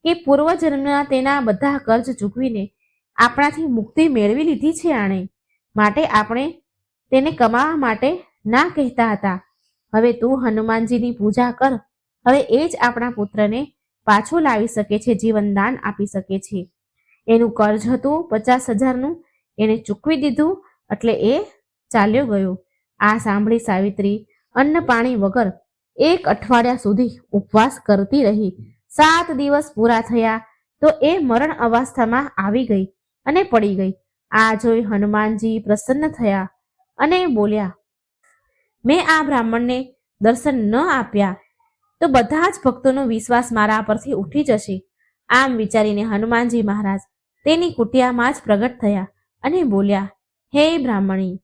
કે પૂર્વજન્મના તેના બધા કર્જ ચૂકવીને આપણાથી મુક્તિ મેળવી લીધી છે આણે, માટે આપણે તેને કમાવા માટે ના કહેતા હતા. હવે તું હનુમાનજીની પૂજા કર. હવે એ જ આપણા પુત્રને પાછો લાવી શકે છે, જીવનદાન આપી શકે છે. એનું કર્જ હતું 50,000નું, એને ચૂકવી દીધું એટલે એ ચાલ્યો ગયો. આ સાંભળી સાવિત્રી અન્ન પાણી વગર 1 અઠવાડિયા સુધી ઉપવાસ કરતી રહી. 7 દિવસ પૂરા થયા તો એ મરણ અવસ્થામાં આવી ગઈ અને પડી ગઈ. આ જોઈ હનુમાનજી પ્રસન્ન થયા અને બોલ્યા, મેં આ બ્રાહ્મણને દર્શન ન આપ્યા તો બધા જ ભક્તોનો વિશ્વાસ મારા પરથી ઉઠી જશે. આમ વિચારીને હનુમાનજી મહારાજ તેની કુટિયામાં જ પ્રગટ થયા અને બોલ્યા, હે બ્રાહ્મણી,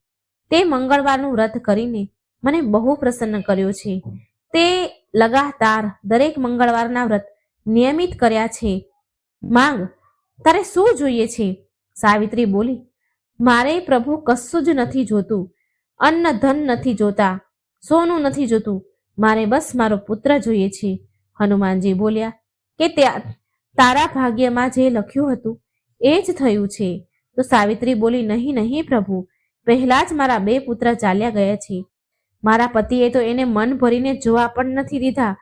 તે મંગળવારનું વ્રત કરીને મને બહુ પ્રસન્ન કર્યો છે. તે લગાતાર દરેક મંગળવારના વ્રત નિયમિત કર્યા છે. માંગ, તારે શું જોઈએ છે? સાવિત્રી બોલી, મારે પ્રભુ કશું જ નથી જોતું. અન્ન ધન નથી જોતા, સોનું નથી જોતું, મારે બસ મારો પુત્ર જોઈએ છે. હનુમાનજી બોલ્યા કે તારા ભાગ્યમાં જે લખ્યું હતું એ જ થયું છે. તો સાવિત્રી બોલી, નહીં નહીં પ્રભુ, પહેલા જ મારા 2 પુત્ર ચાલ્યા ગયા છે. મારા પતિએ તો એને મન ભરીને જોવા પણ નથી દીધા,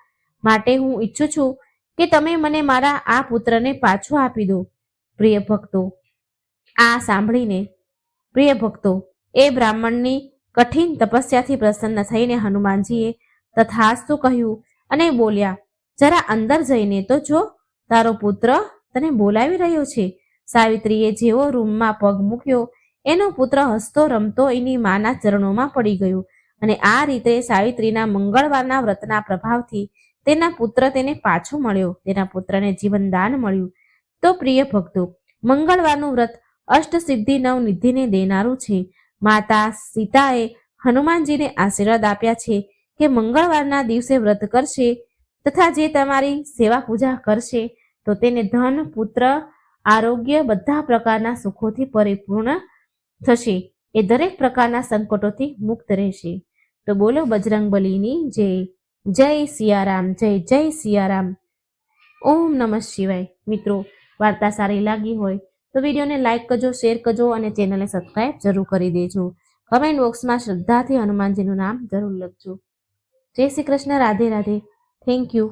માટે હું ઈચ્છું છું કે તમે મને મારા આ પુત્રને પાછો આપી દો. પ્રિય ભક્તો, આ સાંભળીને એ બ્રાહ્મણની કઠિન તપસ્યાથી પ્રસન્ન થઈને હનુમાનજીએ તથાસ્તુ કહ્યું અને બોલ્યા, જરા અંદર જઈને તો જો, તારો પુત્ર તને બોલાવી રહ્યો છે. સાવિત્રીએ જેવો રૂમમાં પગ મૂક્યો એનો પુત્ર હસતો રમતો એની માના ચરણોમાં પડી ગયો અને આ રીતે સાવિત્રીના મંગળવારના વ્રતના પ્રભાવથી તેના પુત્ર તેને પાછો મળ્યો, તેના પુત્રને જીવનદાન મળ્યું. તો પ્રિય ભક્તો, મંગળવારનું વ્રત અષ્ટસિદ્ધિ 9 નિધિને દેનારું છે. માતા સીતાએ હનુમાનજીને આશીર્વાદ આપ્યા છે કે મંગળવારના દિવસે વ્રત કરશે તથા જે તમારી સેવા પૂજા કરશે તો તેને ધન, પુત્ર, આરોગ્ય બધા પ્રકારના સુખોથી પરિપૂર્ણ થશે. એ દરેક પ્રકારના સંકટોથી મુક્ત રહેશે. તો બોલો બજરંગબલીની જય. જય સિયારામ, જય જય સિયારામ. ઓમ નમઃ શિવાય. મિત્રો, વાર્તા સારી લાગી હોય તો વિડીયોને લાઈક કરજો, શેર કરજો અને ચેનલને સબસ્ક્રાઈબ જરૂર કરી દેજો. કમેન્ટ બોક્સમાં શ્રદ્ધાથી હનુમાનજીનું નામ જરૂર લખજો. જય શ્રી કૃષ્ણ. રાધે રાધે. Thank you.